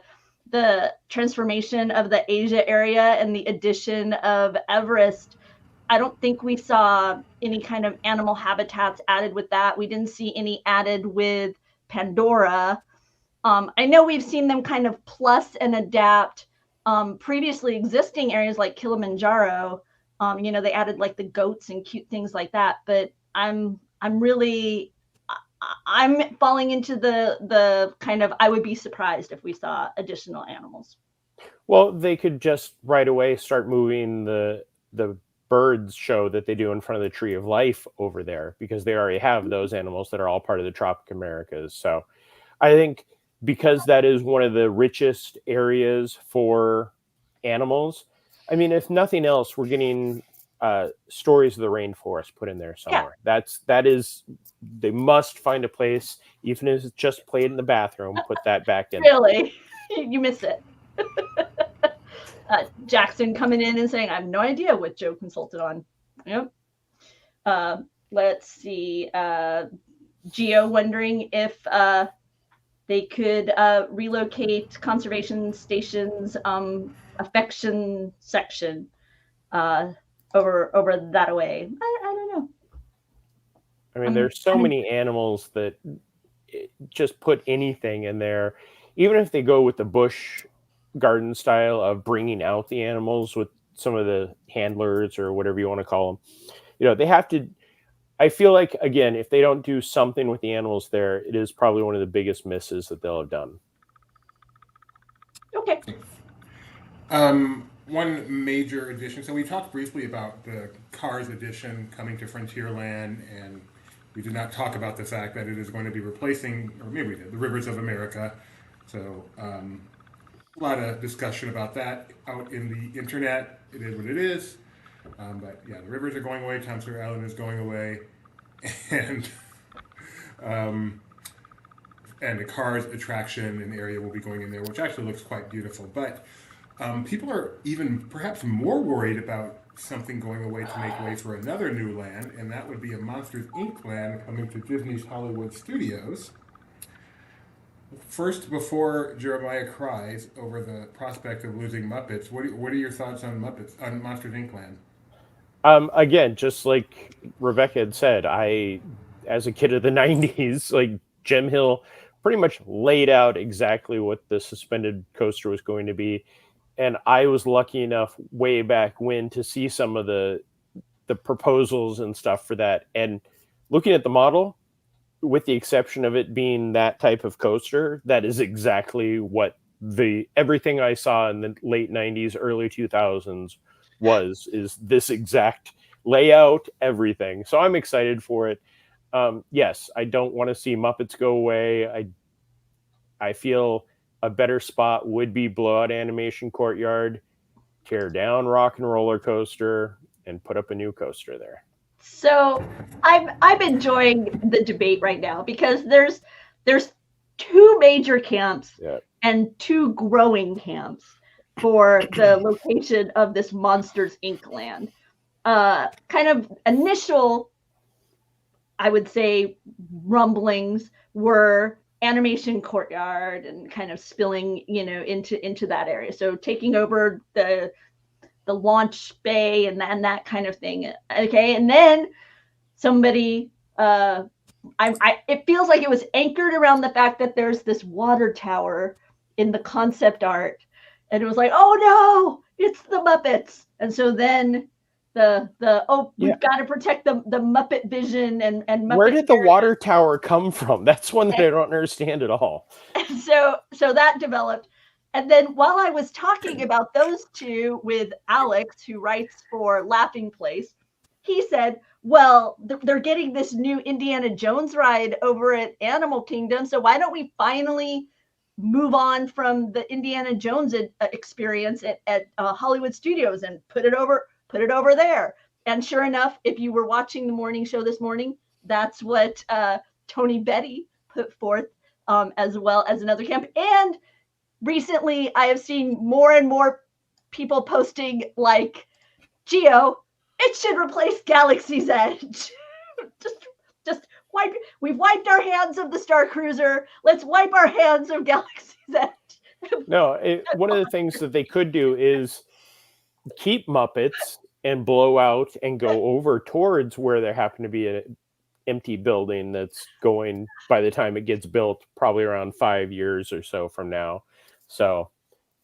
transformation of the Asia area and the addition of Everest, I don't think we saw any kind of animal habitats added with that. We didn't see any added with Pandora. I know we've seen them kind of plus and adapt previously existing areas like Kilimanjaro. They added like the goats and cute things like that. But I'm falling into the kind of, I would be surprised if we saw additional animals. Well, they could just right away start moving the birds show that they do in front of the Tree of Life over there, because they already have those animals that are all part of the Tropic Americas. So I think because that is one of the richest areas for animals, I mean, if nothing else, we're getting Stories of the Rainforest put in there somewhere. Yeah. They must find a place, even if it's just played in the bathroom, put that back in. Really? You missed it. Jackson coming in and saying, I have no idea what Joe consulted on. Yep. Let's see. Geo wondering if they could relocate conservation stations affection section over that away. I don't know. I mean, there's so many animals that just put anything in there, even if they go with the Busch Garden style of bringing out the animals with some of the handlers or whatever you want to call them. They have to. I feel like, again, if they don't do something with the animals there, it is probably one of the biggest misses that they'll have done. Okay. One major addition. So we talked briefly about the Cars edition coming to Frontierland, and we did not talk about the fact that it is going to be replacing, or maybe we did, the Rivers of America. So a lot of discussion about that out in the internet. It is what it is. But yeah, the rivers are going away. Times Square Island is going away, and the Cars attraction and area will be going in there, which actually looks quite beautiful. But people are even perhaps more worried about something going away to make way for another new land, and that would be a Monsters Inc. land coming to Disney's Hollywood Studios. First, before Jeremiah cries over the prospect of losing Muppets, what are your thoughts on Monsters Inc. land? Again, just like Rebecca had said, as a kid of the 90s, like Jim Hill pretty much laid out exactly what the suspended coaster was going to be. And I was lucky enough way back when to see some of the proposals and stuff for that. And looking at the model, with the exception of it being that type of coaster, that is exactly what everything I saw in the late 90s, early 2000s is this exact layout, everything. So I'm excited for it. Yes, I don't want to see Muppets go away. I feel a better spot would be Blowout Animation Courtyard. tear down Rock and Roller Coaster and put up a new coaster there. So I'm enjoying the debate right now because there's two major camps and two growing camps for the location of this Monsters Inc. land. Kind of initial, I would say, rumblings were Animation Courtyard and kind of spilling, into that area. So taking over the launch bay and that kind of thing. Okay, and then somebody, it feels like it was anchored around the fact that there's this water tower in the concept art, and it was like, oh no, it's the Muppets, and so then we've got to protect the Muppet vision and Muppet. Where did the water tower come from? That's one that I don't understand at all. So that developed. And then while I was talking about those two with Alex, who writes for Laughing Place, he said, well, they're getting this new Indiana Jones ride over at Animal Kingdom. So why don't we finally move on from the Indiana Jones experience at Hollywood Studios and put it over there? And sure enough, if you were watching the morning show this morning, that's what Tony Betty put forth, as well as another camp. And recently, I have seen more and more people posting like, Geo, it should replace Galaxy's Edge. We've wiped our hands of the Star Cruiser. Let's wipe our hands of Galaxy's Edge. No, one of the things that they could do is keep Muppets and blow out and go over towards where there happen to be an empty building that's going, by the time it gets built, probably around 5 years or so from now. So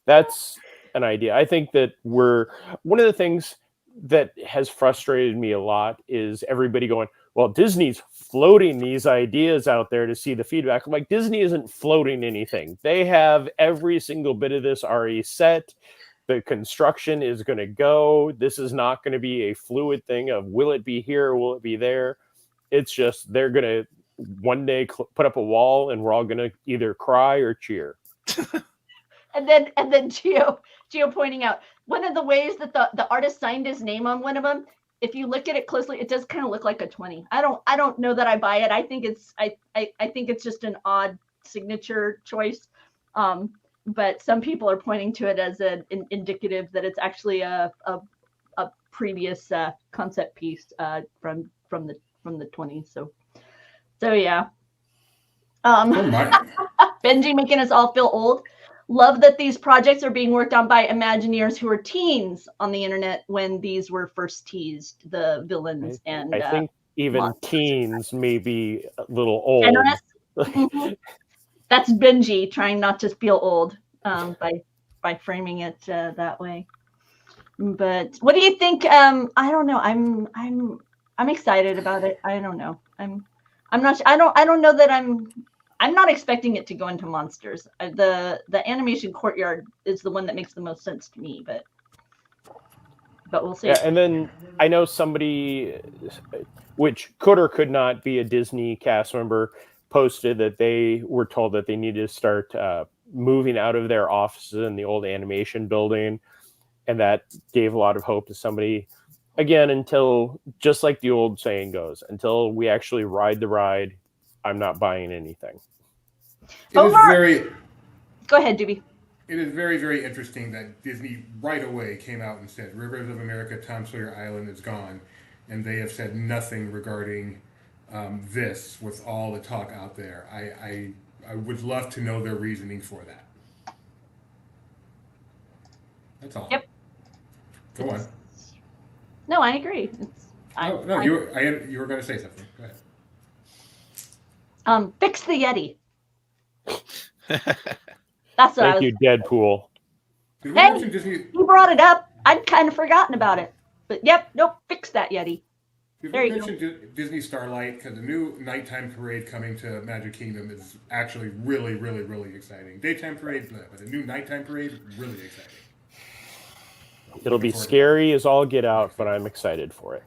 that's an idea. I think that one of the things that has frustrated me a lot is everybody going, well, Disney's floating these ideas out there to see the feedback. I'm like, Disney isn't floating anything. They have every single bit of this already set. The construction is going to go. This is not going to be a fluid thing of will it be here, will it be there? It's just they're going to one day put up a wall and we're all going to either cry or cheer. And then Geo pointing out one of the ways that the artist signed his name on one of them. If you look at it closely, it does kind of look like a 20. I don't know that I buy it. I think it's just an odd signature choice. But some people are pointing to it as an indicative that it's actually a previous concept piece from the 20s. So yeah. Benji making us all feel old. Love that these projects are being worked on by Imagineers who were teens on the internet when these were first teased, the villains. And I think even monsters. Teens may be a little old. Mm-hmm. That's Benji trying not to feel old by framing it that way. But what do you think? I don't know. I'm excited about it. I don't know. I'm not. I don't know that I'm not expecting it to go into Monsters. The Animation Courtyard is the one that makes the most sense to me, but we'll see. Yeah, and then I know somebody, which could or could not be a Disney cast member, posted that they were told that they needed to start moving out of their offices in the old animation building, and that gave a lot of hope to somebody. Again, until, just like the old saying goes, until we actually ride the ride, I'm not buying anything. Go ahead, Doobie. It is very, very interesting that Disney right away came out and said Rivers of America, Tom Sawyer Island is gone, and they have said nothing regarding this with all the talk out there. I would love to know their reasoning for that. That's all. Yep. Go on. No, I agree. You were going to say something. Go ahead. Fix the Yeti. That's what Thank you, Deadpool. Hey, you brought it up. I'd kind of forgotten about it. But fix that Yeti. There you mentioned Disney Starlight, because the new nighttime parade coming to Magic Kingdom is actually really, really, really exciting. Daytime parade, but the new nighttime parade is really exciting. It'll be scary as all get out, but I'm excited for it.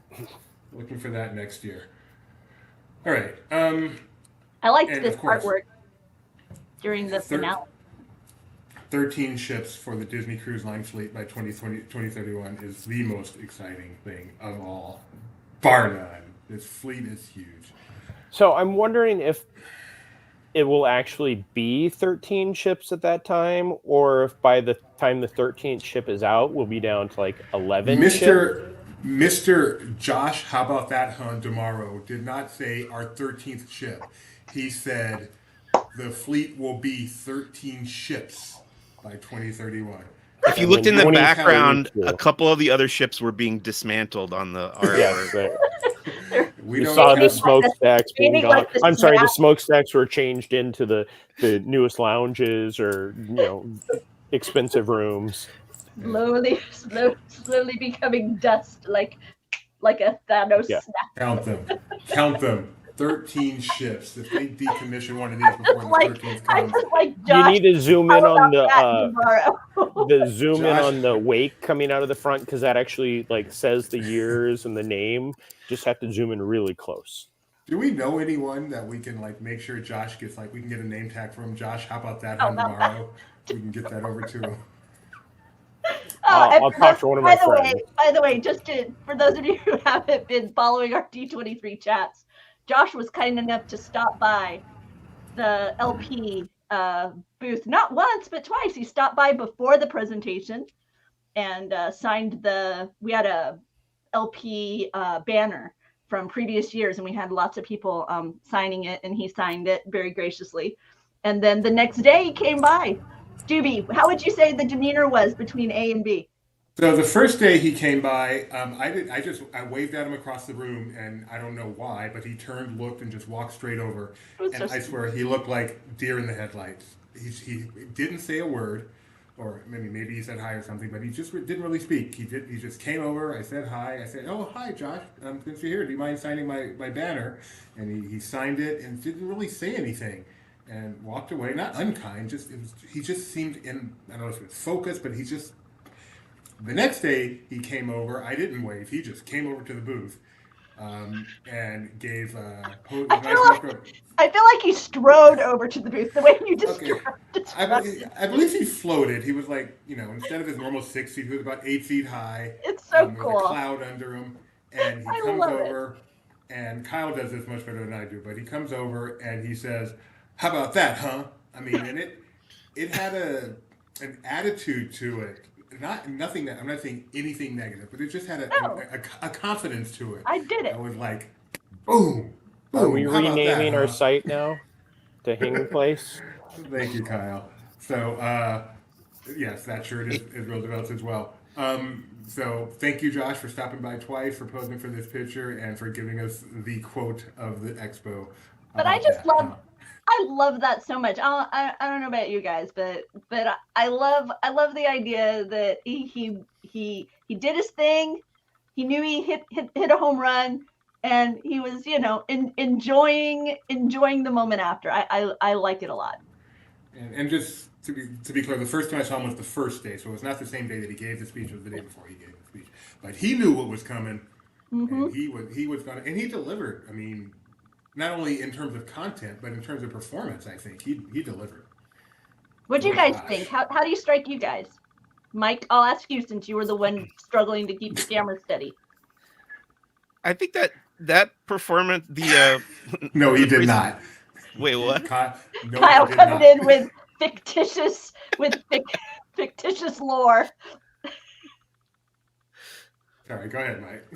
Looking for that next year. All right. I liked this artwork during the finale. 13 ships for the Disney Cruise Line fleet by 2031 is the most exciting thing of all, bar none. This fleet is huge. So I'm wondering if it will actually be 13 ships at that time, or if by the time the 13th ship is out, we'll be down to like 11 ships. Mr. Josh, how about that, D'Amaro, did not say our 13th ship. He said the fleet will be 13 ships by 2031. If you looked in the 2022. background, a couple of the other ships were being dismantled on the Yes, We you don't saw have- the smokestacks being Meaning gone. like the I'm sorry, the snap. smokestacks were changed into the newest lounges or expensive rooms. slowly becoming dust, like a Thanos Yeah. snap. Count them. 13 ships. If they decommission one of these before the Like 13th I comes, just like You Josh. need to zoom how in on about that tomorrow? the zoom in Josh- on the wake coming out of the front, because that actually like says the years and the name. Just have to zoom in really close. do we know anyone that we can like make sure Josh gets we can get a name tag from Josh? How about that, How about tomorrow? We can get that over to him. I'll And talk to one of my friends. By the way, for those of you who haven't been following our D23 chats, Josh was kind enough to stop by the LP booth not once but twice. He stopped by before the presentation and signed we had a LP banner from previous years, and we had lots of people signing it, and he signed it very graciously. And then the next day he came by. Doobie, how would you say the demeanor was between A and B? So the first day he came by, I waved at him across the room, and I don't know why, but he turned, looked, and just walked straight over. It was And so I swear he looked like deer in the headlights. He didn't say a word, or maybe he said hi or something, but he just didn't really speak. He just came over. I said hi. I said, "Oh, hi, Josh. Since you're here, do you mind signing my banner?" And he signed it and didn't really say anything. And walked away, not unkind. He just seemed in. I don't know if it was focused, but he just. The next day he came over. I didn't wave. He just came over to the booth, and gave. I feel like he strode over to the booth the way you just Okay. I believe he floated. He was instead of his normal 6 feet, he was about 8 feet high. It's so There cool. was a cloud under him, and he I comes love it. over, and Kyle does this much better than I do, but he comes over and he says, "How about that, huh?" I mean, and it had an attitude to it. Nothing that I'm not saying anything negative, but it just had a confidence to it. I did it. I was like, boom. Are we How about that, renaming our huh? site now to Hing Place? Thank you, Kyle. So, yes, that shirt is Roosevelt's as well. So, thank you, Josh, for stopping by twice, for posing for this picture, and for giving us the quote of the expo. But I just love that so much. I don't know about you guys, but I love the idea that he did his thing. He knew he hit a home run, and he was enjoying the moment after. I like it a lot. And just to be clear, the first time I saw him was the first day, so it was not the same day that he gave the speech. It was the day before he gave the speech. But he knew what was coming, and he was gonna, and he delivered. I mean, not only in terms of content, but in terms of performance. I think he delivered. What do you guys think? How do you strike you guys? Mike, I'll ask you since you were the one struggling to keep the camera steady. I think that performance, No, he did not. Wait, what? Kyle coming in with fictitious lore. Sorry, go ahead, Mike.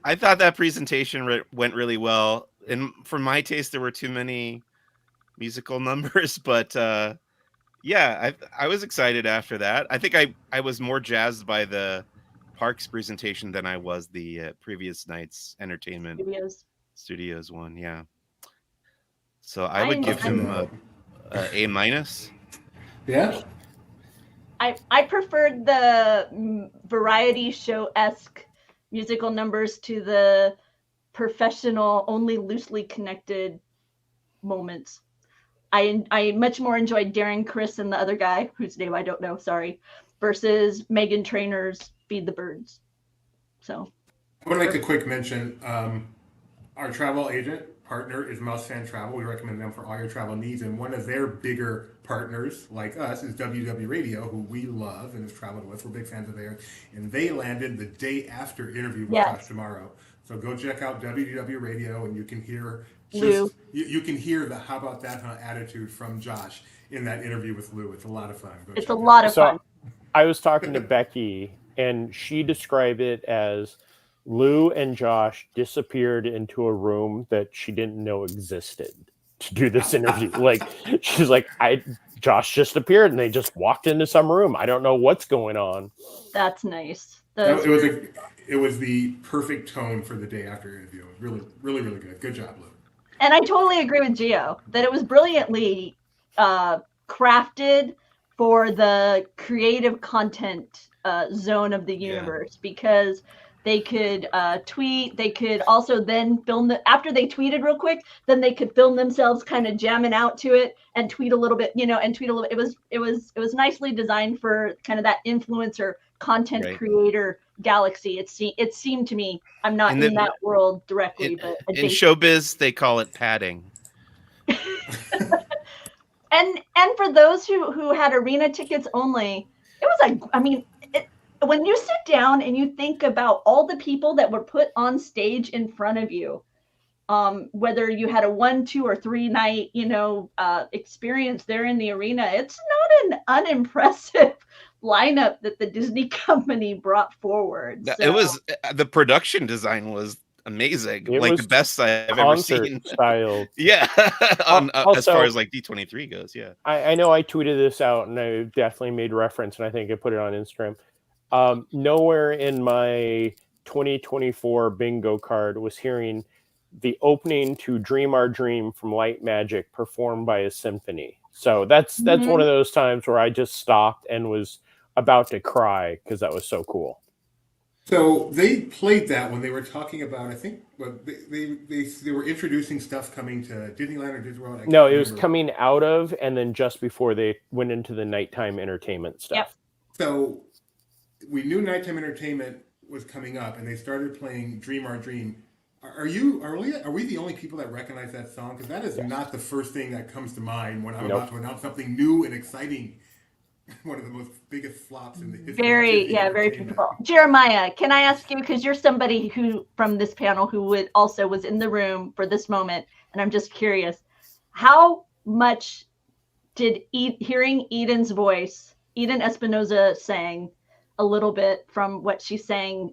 I thought that presentation went really well, and for my taste, there were too many musical numbers. But yeah, I was excited after that. I think I was more jazzed by the parks presentation than I was the previous night's entertainment studios one. Yeah, so I would give him a A-. Yeah. I preferred the variety show-esque musical numbers to the professional, only loosely connected moments. I much more enjoyed Darren Criss and the other guy, whose name I don't know, sorry, versus Megan Trainor's Feed the Birds. So I would like to quick mention our travel agent, partner is Mouse Fan Travel. We recommend them for all your travel needs. And one of their bigger partners, like us, is WW Radio, who we love and has traveled with. We're big fans of theirs. And they landed the day after interview with Josh D'Amaro. So go check out WW Radio, and you can hear Lou. you can hear the how about that attitude from Josh in that interview with Lou. It's a lot of fun. It's a lot of fun. I was talking to Becky, and she described it as Lou and Josh disappeared into a room that she didn't know existed to do this interview. Like, she's like, Josh just appeared and they just walked into some room. I don't know what's going on. That's nice. It was the perfect tone for the day after interview. It was really, really, really good. Good job, Lou. And I totally agree with Gio that it was brilliantly crafted for the creative content zone of the universe, because they could tweet. They could also then film after they tweeted real quick. Then they could film themselves kind of jamming out to it and tweet a little bit, and tweet a little. It was nicely designed for kind of that influencer content creator galaxy. It seemed to me. I'm not in that world directly, but in showbiz they call it padding. And for those who had arena tickets only, it was when you sit down and you think about all the people that were put on stage in front of you, whether you had a 1, 2, or 3 night, experience there in the arena, it's not an unimpressive lineup that the Disney company brought forward. It was, the production design was amazing, like the best I've ever seen. Style. Yeah. Also, as far as like D23 goes, yeah. I know I tweeted this out and I definitely made reference, and I think I put it on Instagram. Nowhere in my 2024 bingo card was hearing the opening to Dream Our Dream from Light Magic performed by a symphony. So that's one of those times where I just stopped and was about to cry because that was so cool. So they played that when they were talking about, I think, they were introducing stuff coming to Disneyland or Disney World. No, it was coming out of, and then just before they went into the nighttime entertainment stuff. Yep. So we knew nighttime entertainment was coming up, and they started playing "Dream Our Dream." Are we the only people that recognize that song? Because that is not the first thing that comes to mind when I'm about to announce something new and exciting. One of the most biggest flops in the history. Very typical. Jeremiah, can I ask you, because you're somebody who from this panel who was in the room for this moment, and I'm just curious, how much did hearing Eden's voice, Eden Espinosa sang a little bit from what she sang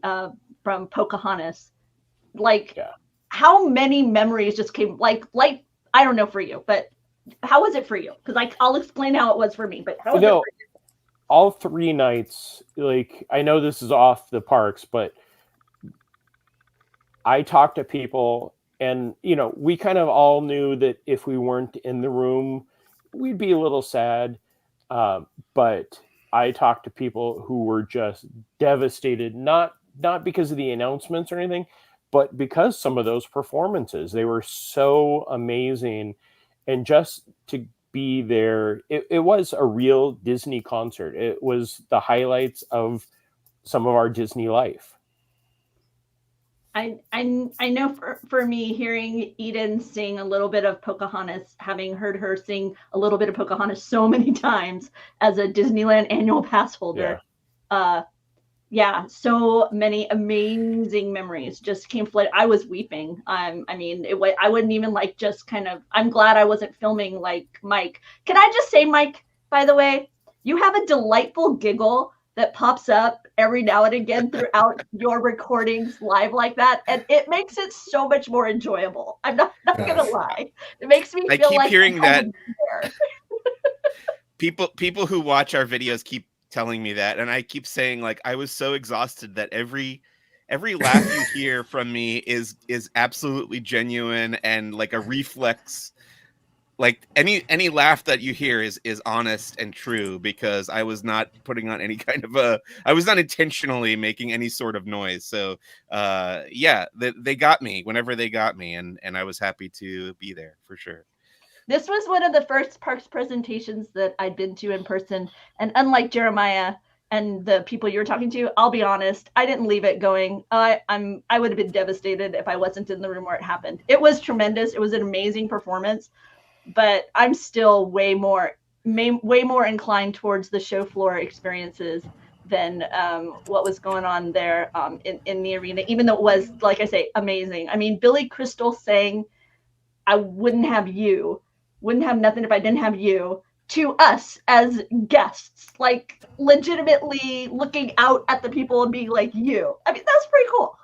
from Pocahontas, how many memories just came, like I don't know for you, but how was it for you? Because I'll explain how it was for me, but how was it for you? All 3 nights, I know this is off the parks, but I talked to people, and we kind of all knew that if we weren't in the room, we'd be a little sad. But I talked to people who were just devastated, not because of the announcements or anything, but because some of those performances, they were so amazing. And just to be there, it was a real Disney concert. It was the highlights of some of our Disney life. I know for me, hearing Eden sing a little bit of Pocahontas, having heard her sing a little bit of Pocahontas so many times as a Disneyland annual pass holder, so many amazing memories just came flooding. I was weeping. I wouldn't even I'm glad I wasn't filming like Mike. Can I just say, Mike, by the way, you have a delightful giggle that pops up every now and again throughout your recordings live like that. And it makes it so much more enjoyable. I'm not going to lie. It makes me feel like hearing that. People who watch our videos keep telling me that, and I keep saying, I was so exhausted that every laugh you hear from me is absolutely genuine and like a reflex. Like any laugh that you hear is honest and true, because I was not putting on any kind of I was not intentionally making any sort of noise. So they got me whenever they got me, and I was happy to be there for sure. This was one of the first parks presentations that I'd been to in person. And unlike Jeremiah, and the people you're talking to, I'll be honest, I didn't leave it going. I would have been devastated if I wasn't in the room where it happened. It was tremendous. It was an amazing performance, but I'm still way more inclined towards the show floor experiences than what was going on there in the arena, even though it was, like I say, amazing. I mean, Billy Crystal saying, I wouldn't have nothing if I didn't have you, to us as guests, like legitimately looking out at the people and being like, you. I mean, that's pretty cool.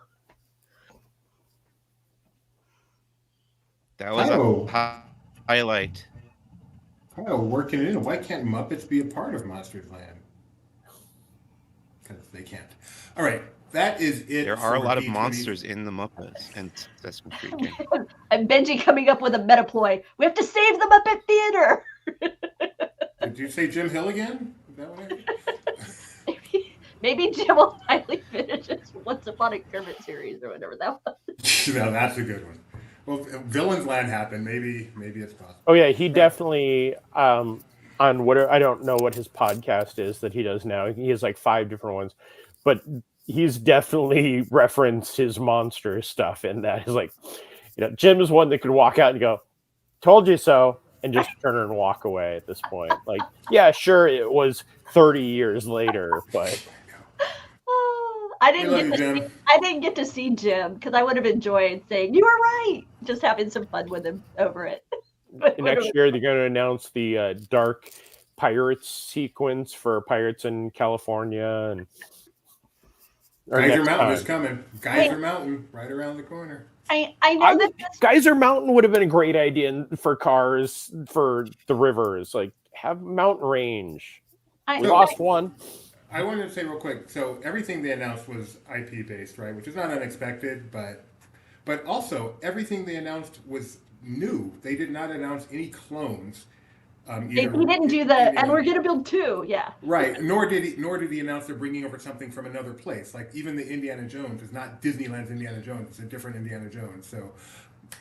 That was a highlight. Oh, working it in. Why can't Muppets be a part of Monsters Land? Because they can't. All right, that is it. There are a lot of monsters in the Muppets and Sesame Street game. And Benji coming up with a metaploy. We have to save the Muppet Theater. Did you say Jim Hill again? Is that what I heard? Maybe Jim will finally finish his Once Upon a Kermit series or whatever that was. No, that's a good one. Well, Villains Land happened. Maybe it's possible. Oh yeah, he definitely on whatever, I don't know what his podcast is that he does now. He has like 5 different ones, but he's definitely referenced his monster stuff in that. He's like, Jim is one that could walk out and go, "Told you so," and just turn and walk away at this point. Like, yeah, sure, it was 30 years later, but I didn't get to see Jim because I would have enjoyed saying, "You were right," just having some fun with him over it. Next year they're going to announce the Dark Pirates sequence for Pirates in California, and Geyser Mountain is coming. Geyser Mountain right around the corner. I know that Geyser Mountain would have been a great idea for cars for the rivers. Like, have mountain range. We lost one. I wanted to say real quick. So everything they announced was IP based, right? Which is not unexpected, but also everything they announced was new. They did not announce any clones. He didn't do and we're gonna build 2, yeah. Right. Nor did he announce they're bringing over something from another place. Like even the Indiana Jones is not Disneyland's Indiana Jones. It's a different Indiana Jones. So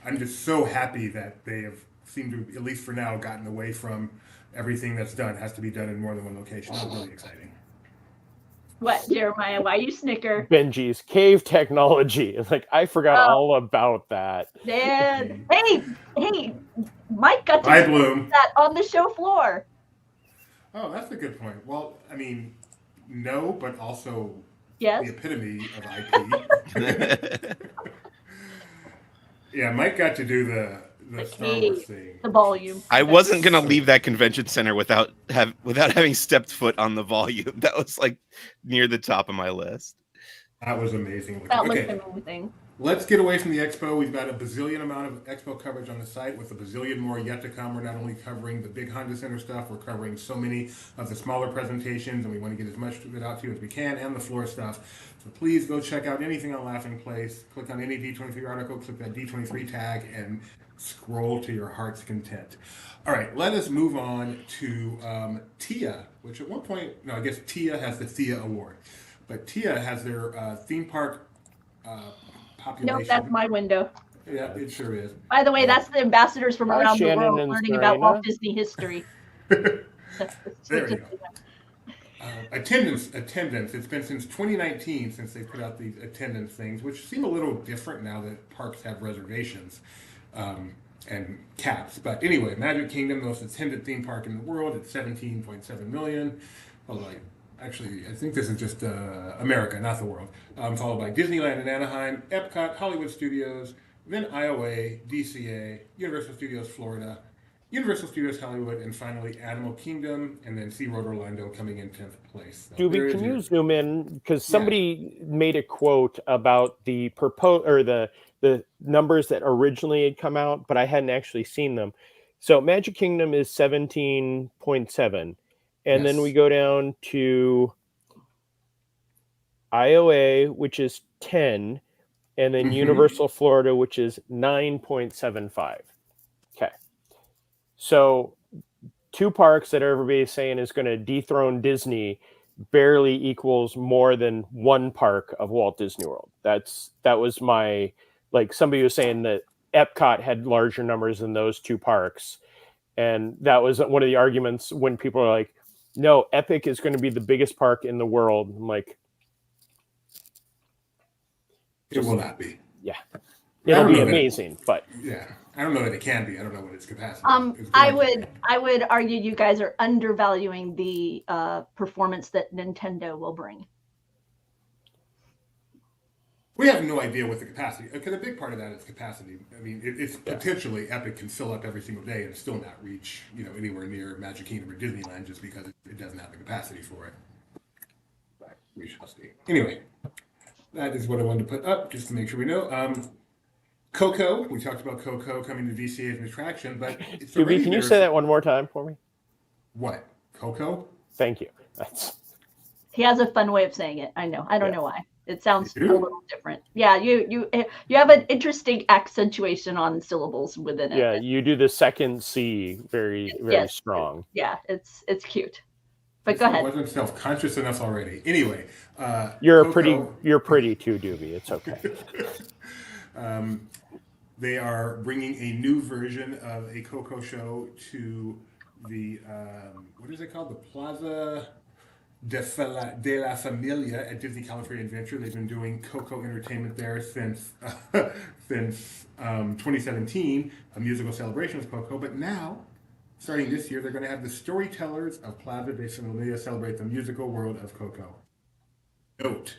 I'm just so happy that they have seemed to, at least for now, gotten away from everything that's done has to be done in more than one location. That's really exciting. What, Jeremiah? Why you snicker? Benji's cave technology. It's like, I forgot all about that. Man, hey, Mike got to see that on the show floor. Oh, that's a good point. Well, I mean, no, but also yes, the epitome of IP. Yeah, Mike got to do the Star Wars thing. The volume. I wasn't gonna leave that convention center without having stepped foot on the volume. That was like near the top of my list. That was amazing. That was amazing. Let's get away from the expo. We've got a bazillion amount of expo coverage on the site with a bazillion more yet to come. We're not only covering the big Honda Center stuff, we're covering so many of the smaller presentations, and we want to get as much of it out to you as we can, and the floor stuff. So please go check out anything on Laughing Place. Click on any D23 article, click that D23 tag, and scroll to your heart's content. All right, let us move on to TIA, which at one point, no, I guess TIA has the TIA Award, but TIA has their theme park population. Nope, that's my window. Yeah, it sure is. By the way, that's the ambassadors from around the world learning about Walt Disney history. There you go. Attendance. It's been since 2019 since they put out these attendance things, which seem a little different now that parks have reservations and caps. But anyway, Magic Kingdom, the most attended theme park in the world, at 17.7 million. Although I think this is just America, not the world. Followed by Disneyland in Anaheim, Epcot, Hollywood Studios, then IOA, DCA, Universal Studios Florida, Universal Studios Hollywood, and finally Animal Kingdom, and then SeaWorld Orlando coming in 10th place. So Doobie, can you zoom in? Because somebody made a quote about the the numbers that originally had come out, but I hadn't actually seen them. So Magic Kingdom is 17.7. And then we go down to IOA, which is 10, and then Universal Florida, which is 9.75. Okay. So 2 parks that everybody's saying is going to dethrone Disney barely equals more than 1 park of Walt Disney World. That was my, like, somebody was saying that Epcot had larger numbers than those 2 parks. And that was one of the arguments when people are like, no, Epic is going to be the biggest park in the world. I'm like, It will not be. yeah, I it'll don't be know that- amazing, but Yeah, I don't know that it can be. I don't know what its capacity is. I going to be. would argue you guys are undervaluing the performance that Nintendo will bring. We have no idea what the capacity. Because a big part of that is capacity. I mean, it's potentially Epic can fill up every single day and still not reach anywhere near Magic Kingdom or Disneyland just because it doesn't have the capacity for it. But we shall see. Anyway, that is what I wanted to put up just to make sure we know. Coco, we talked about Coco coming to VCA as an attraction, but it's Doobie, can you say that one more time for me? What? Coco? Thank you. That's He has a fun way of saying it. I know. I don't know why. It sounds a You do? little different. Yeah, you have an interesting accentuation on syllables within it. yeah. You do the second C very Yes. strong. Yeah, it's cute. But go ahead. I wasn't self-conscious enough already. Anyway, You're Coco, pretty too, Doobie. It's okay. They are bringing a new version of a Coco show to the what is it called? The Plaza de la Familia at Disney California Adventure. They've been doing Coco entertainment there since 2017, a musical celebration of Coco. But now, starting this year, they're going to have the storytellers of Plaza de Familia celebrate the musical world of Coco. Note,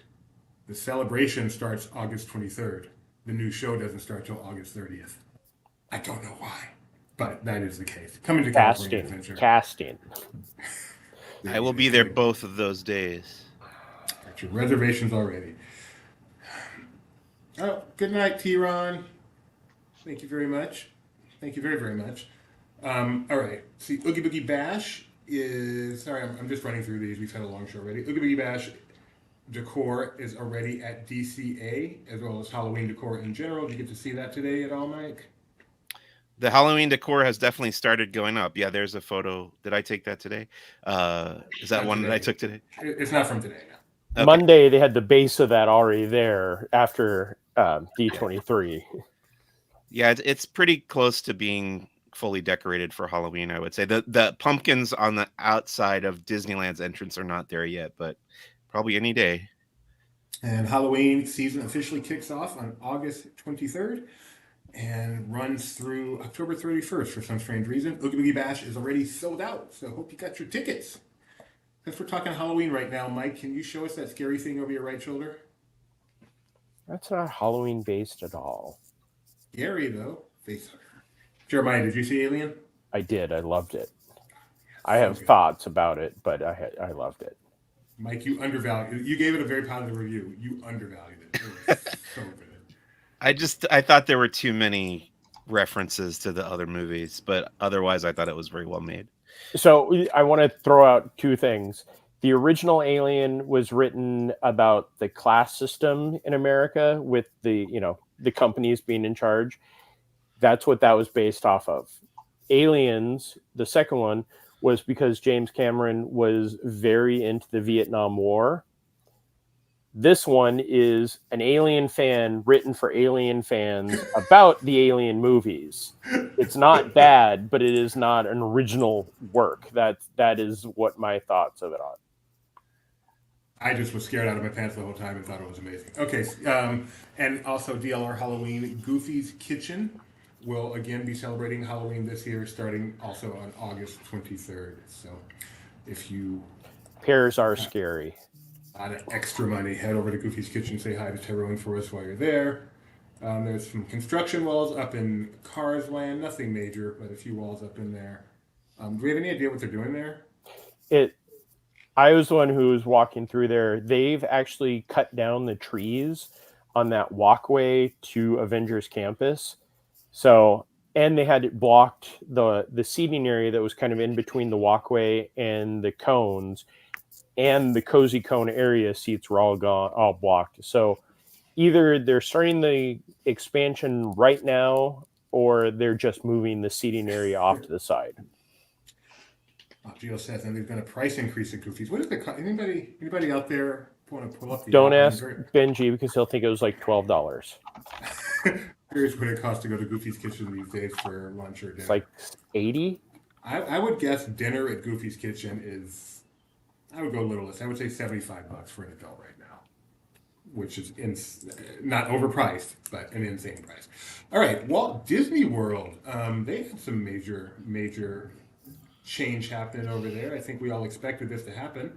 the celebration starts August 23rd. The new show doesn't start till August 30th. I don't know why, but that is the case. Coming to California Adventure. Casting. I will be there both of those days. Got your reservations already. Oh, good night, T-Ron. Thank you very much. Thank you very, very much. All right. See, Oogie Boogie Bash is... Sorry, I'm just running through these. We've had a long show already. Oogie Boogie Bash decor is already at DCA, as well as Halloween decor in general. Did you get to see that today at all, Mike? The Halloween decor has definitely started going up. Yeah, there's a photo. Did I take that today? Is that Not one that I today. took today? It's not from today. No. Okay. Monday they had the base of that already there after D23. Yeah, it's pretty close to being fully decorated for Halloween, I would say. The pumpkins on the outside of Disneyland's entrance are not there yet, but probably any day. And Halloween season officially kicks off on August 23rd and runs through October 31st for some strange reason. Oogie Boogie Bash is already sold out, so hope you got your tickets. Since we're talking Halloween right now, Mike, can you show us that scary thing over your right shoulder? That's not Halloween based at all. Scary, though. Jeremiah, did you see Alien? I did. I loved it. I have thoughts about it, but I loved it. Mike, you undervalued it. You gave it a very positive review. You undervalued it. It was so good. I thought there were too many references to the other movies, but otherwise I thought it was very well made. So I want to throw out two things. The original Alien was written about the class system in America with the companies being in charge. That's what that was based off of. Aliens, the second one, was because James Cameron was very into the Vietnam War. This one is an Alien fan written for Alien fans about the Alien movies. It's not bad, but it is not an original work. That is what my thoughts of it are. I just was scared out of my pants the whole time and thought it was amazing. Okay, and also DLR Halloween, Goofy's Kitchen will again be celebrating Halloween this year, starting also on August 23rd. So if you Pears are scary. got extra money, head over to Goofy's Kitchen, say hi to Tyrone for us while you're there. There's some construction walls up in Cars Land, nothing major, but a few walls up in there. Do we have any idea what they're doing there? I was the one who was walking through there. They've actually cut down the trees on that walkway to Avengers Campus. So, and they had it blocked, the seating area that was kind of in between the walkway and the cones, and the cozy cone area seats were all gone, all blocked. So either they're starting the expansion right now, or they're just moving the seating area off to the side. Gio says, and there's been a price increase at Goofy's. What is the anybody out there want to pull up the? Don't ask Benji because he'll think it was like $12. Here's what it costs to go to Goofy's Kitchen these days for lunch or dinner. It's like $80. I would guess dinner at Goofy's Kitchen is I would go a little less. I would say $75 for an adult right now, which is not overpriced, but an insane price. All right, Walt Disney World. They had some major change happening over there. I think we all expected this to happen,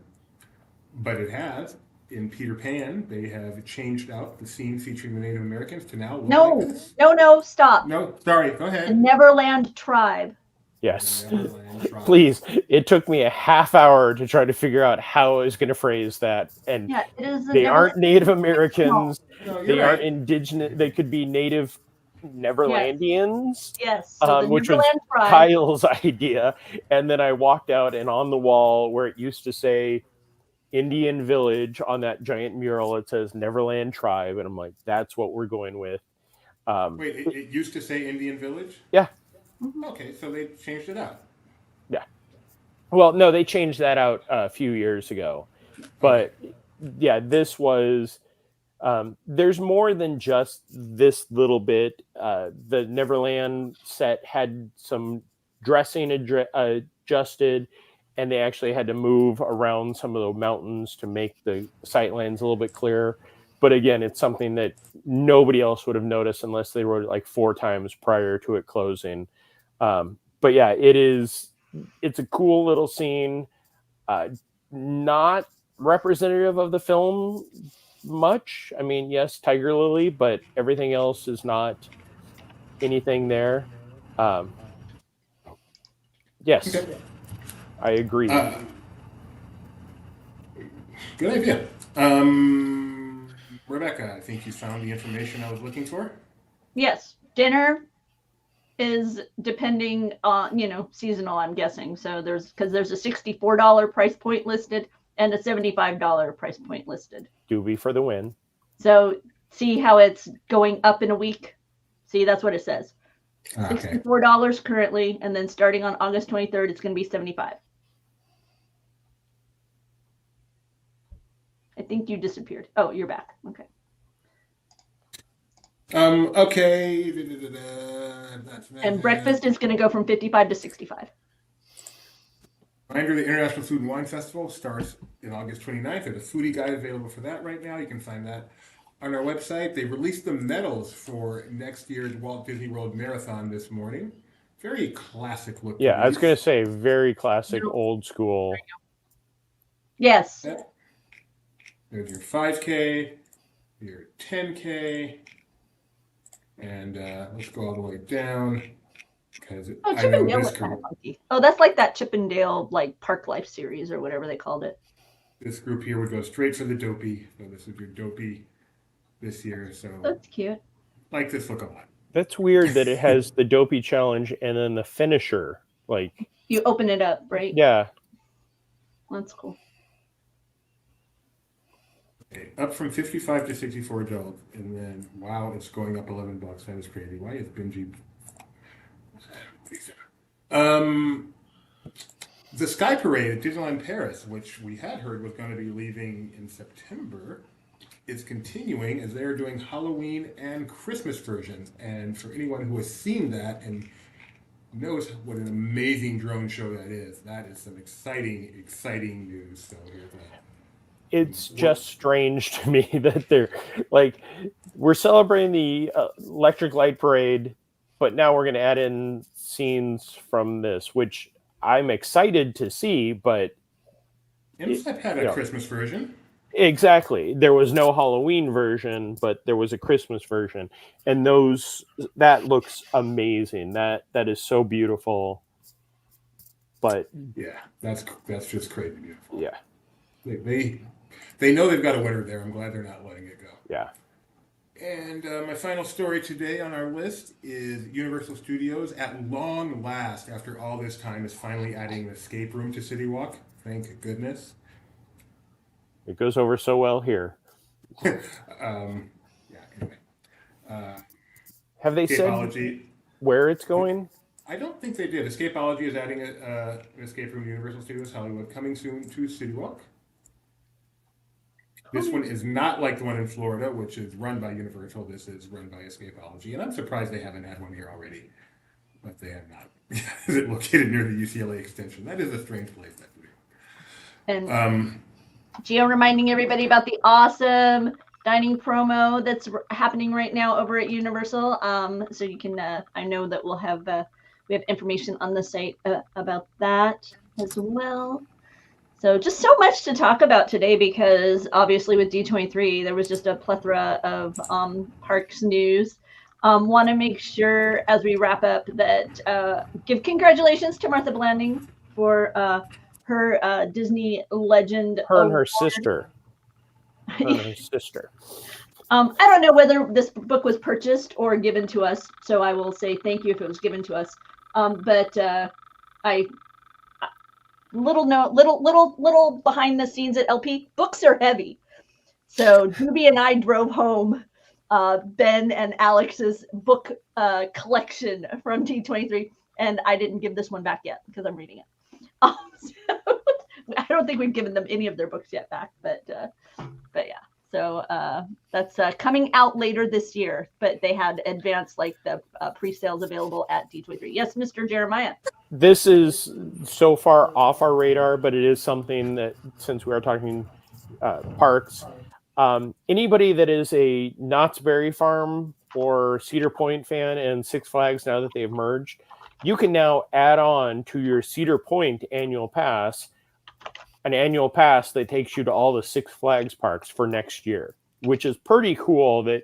but it has. In Peter Pan, they have changed out the scene featuring the Native Americans to now look like this. No, stop. No, sorry, go The ahead. Neverland tribe. Yes. Neverland Tribe. Please. It took me a half hour to try to figure out how I was going to phrase that. And Yeah, it is. they aren't Native Americans. No, you're They right. aren't indigenous. They could be Native Neverlandians, Yes. So the which was Neverland tribe. Kyle's idea. And then I walked out, and on the wall where it used to say Indian Village on that giant mural, it says Neverland Tribe. And I'm like, that's what we're going with. Wait, it used to say Indian Village? Yeah. Okay, so they changed it out. Yeah. Well, no, they changed that out a few years ago. But yeah, this was, there's more than just this little bit. The Neverland set had some dressing adjusted, and they actually had to move around some of the mountains to make the sightlines a little bit clearer. But again, it's something that nobody else would have noticed unless they wrote it like 4 times prior to it closing. But yeah, it's a cool little scene. Not representative of the film much. I mean, yes, Tiger Lily, but everything else is not anything there. Yes, Okay. I agree. Good idea. Rebecca, I think you found the information I was looking for. Yes, dinner is depending on, seasonal, I'm guessing. So there's a $64 price point listed and a $75 price point listed. Doobie for the win. So see how it's going up in a week? See, that's what it says. Okay. $64 currently, and then starting on August 23rd, it's going to be $75. I think you disappeared. Oh, you're back. Okay. Okay. And breakfast is going to go from 55 to 65. Reminder, the International Food and Wine Festival starts in August 29th. There's a foodie guide available for that right now. You can find that on our website. They released the medals for next year's Walt Disney World Marathon this morning. Very classic look. Yeah, I was going to say very classic, old school. Yes. There's your 5K, your 10K, and let's go all the way down. Because I know this group, that's like that Chippendale Park Life series or whatever they called it. This group here would go straight for the dopey. So this is your dopey this year. So that's cute. Like this look a lot. That's weird that it has the dopey challenge and then the finisher. Like you open it up, right? Yeah. That's cool. Okay, up from 55 to 64 adults, and then wow, it's going up $11. That is crazy. Why is Benji? The Sky Parade at Disneyland Paris, which we had heard was going to be leaving in September, is continuing as they're doing Halloween and Christmas versions. And for anyone who has seen that and knows what an amazing drone show that is some exciting news. So here's that. It's just strange to me that they're like, we're celebrating the Electric Light Parade, but now we're going to add in scenes from this, which I'm excited to see, but IMSEP had a Christmas version. Exactly. There was no Halloween version, but there was a Christmas version, and that looks amazing. That is so beautiful. But yeah, that's just crazy beautiful. Yeah, they know they've got a winner there. I'm glad they're not letting it go. Yeah. And my final story today on our list is Universal Studios, at long last, after all this time, is finally adding an escape room to City Walk. Thank goodness. It goes over so well here. Anyway. Have they said where it's going? I don't think they did. Escapeology is adding an escape room to Universal Studios Hollywood, coming soon to City Walk. This one is not like the one in Florida, which is run by Universal. This is run by Escapeology, and I'm surprised they haven't had one here already. But they have not. Is it located near the UCLA extension? That is a strange place. And Gio reminding everybody about the awesome dining promo that's happening right now over at Universal. So you can, I know that we have information on the site about that as well. So just so much to talk about today, because obviously with D23, there was just a plethora of parks news. Want to make sure as we wrap up that give congratulations to Martha Blanding for her Disney Legend Her and Award. her sister. Her and her sister. I don't know whether this book was purchased or given to us, so I will say thank you if it was given to us. But little behind the scenes at LP, books are heavy. So Doobie and I drove home Ben and Alex's book collection from D23, and I didn't give this one back yet because I'm reading it. So, I don't think we've given them any of their books yet back, but yeah. So that's coming out later this year, but they had advanced like the pre-sales available at D23. Yes, Mr. Jeremiah. This is so far off our radar, but it is something that, since we are talking parks, anybody that is a Knott's Berry Farm or Cedar Point fan and Six Flags, now that they've merged, you can now add on to your Cedar Point annual pass an annual pass that takes you to all the Six Flags parks for next year, which is pretty cool. That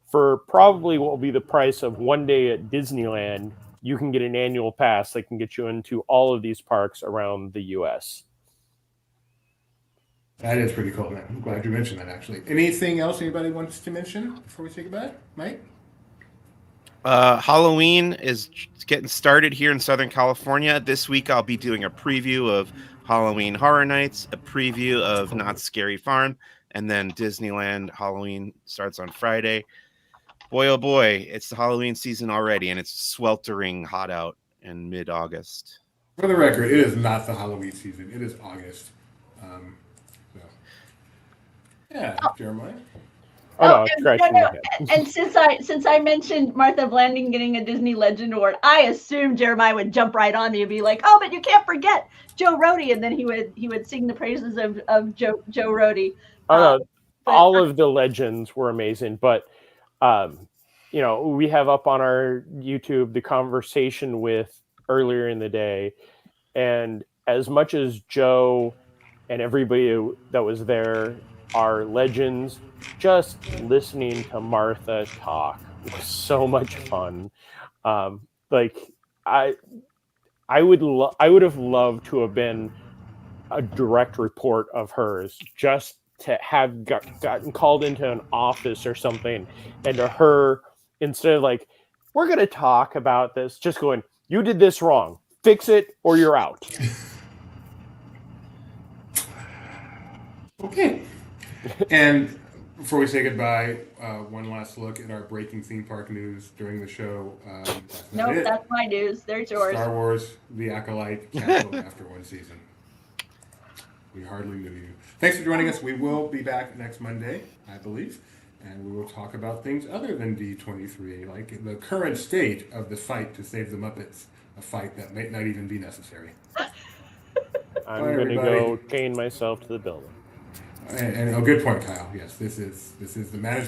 for probably what will be the price of one day at Disneyland, you can get an annual pass that can get you into all of these parks around the U.S. That is pretty cool, man. I'm glad you mentioned that, actually. Anything else anybody wants to mention before we say goodbye? Mike? Halloween is getting started here in Southern California. This week I'll be doing a preview of Halloween Horror Nights, a preview of Knott's Scary Farm, and then Disneyland Halloween starts on Friday. Boy, oh boy, it's the Halloween season already, and it's sweltering hot out in mid-August. For the record, it is not the Halloween season. It is August. Yeah, Jeremiah. And since I mentioned Martha Blanding getting a Disney Legend Award, I assumed Jeremiah would jump right on me and be like, "Oh, but you can't forget Joe Rohde," and then he would sing the praises of Joe Rohde. All of the legends were amazing, but we have up on our YouTube the conversation with earlier in the day, and as much as Joe and everybody that was there are legends, just listening to Martha talk was so much fun. I would have loved to have been a direct report of hers, just to have gotten called into an office or something, and to her, instead of like, we're going to talk about this, just going, you did this wrong, fix it or you're out. Okay. And before we say goodbye, one last look at our breaking theme park news during the show. That's my news. There's yours. Star Wars: The Acolyte canceled after one season. We hardly knew you. Thanks for joining us. We will be back next Monday, I believe, and we will talk about things other than D23, like the current state of the fight to save the Muppets, a fight that might not even be necessary. I'm going to go chain myself to the building. And a good point, Kyle. Yes, this is the management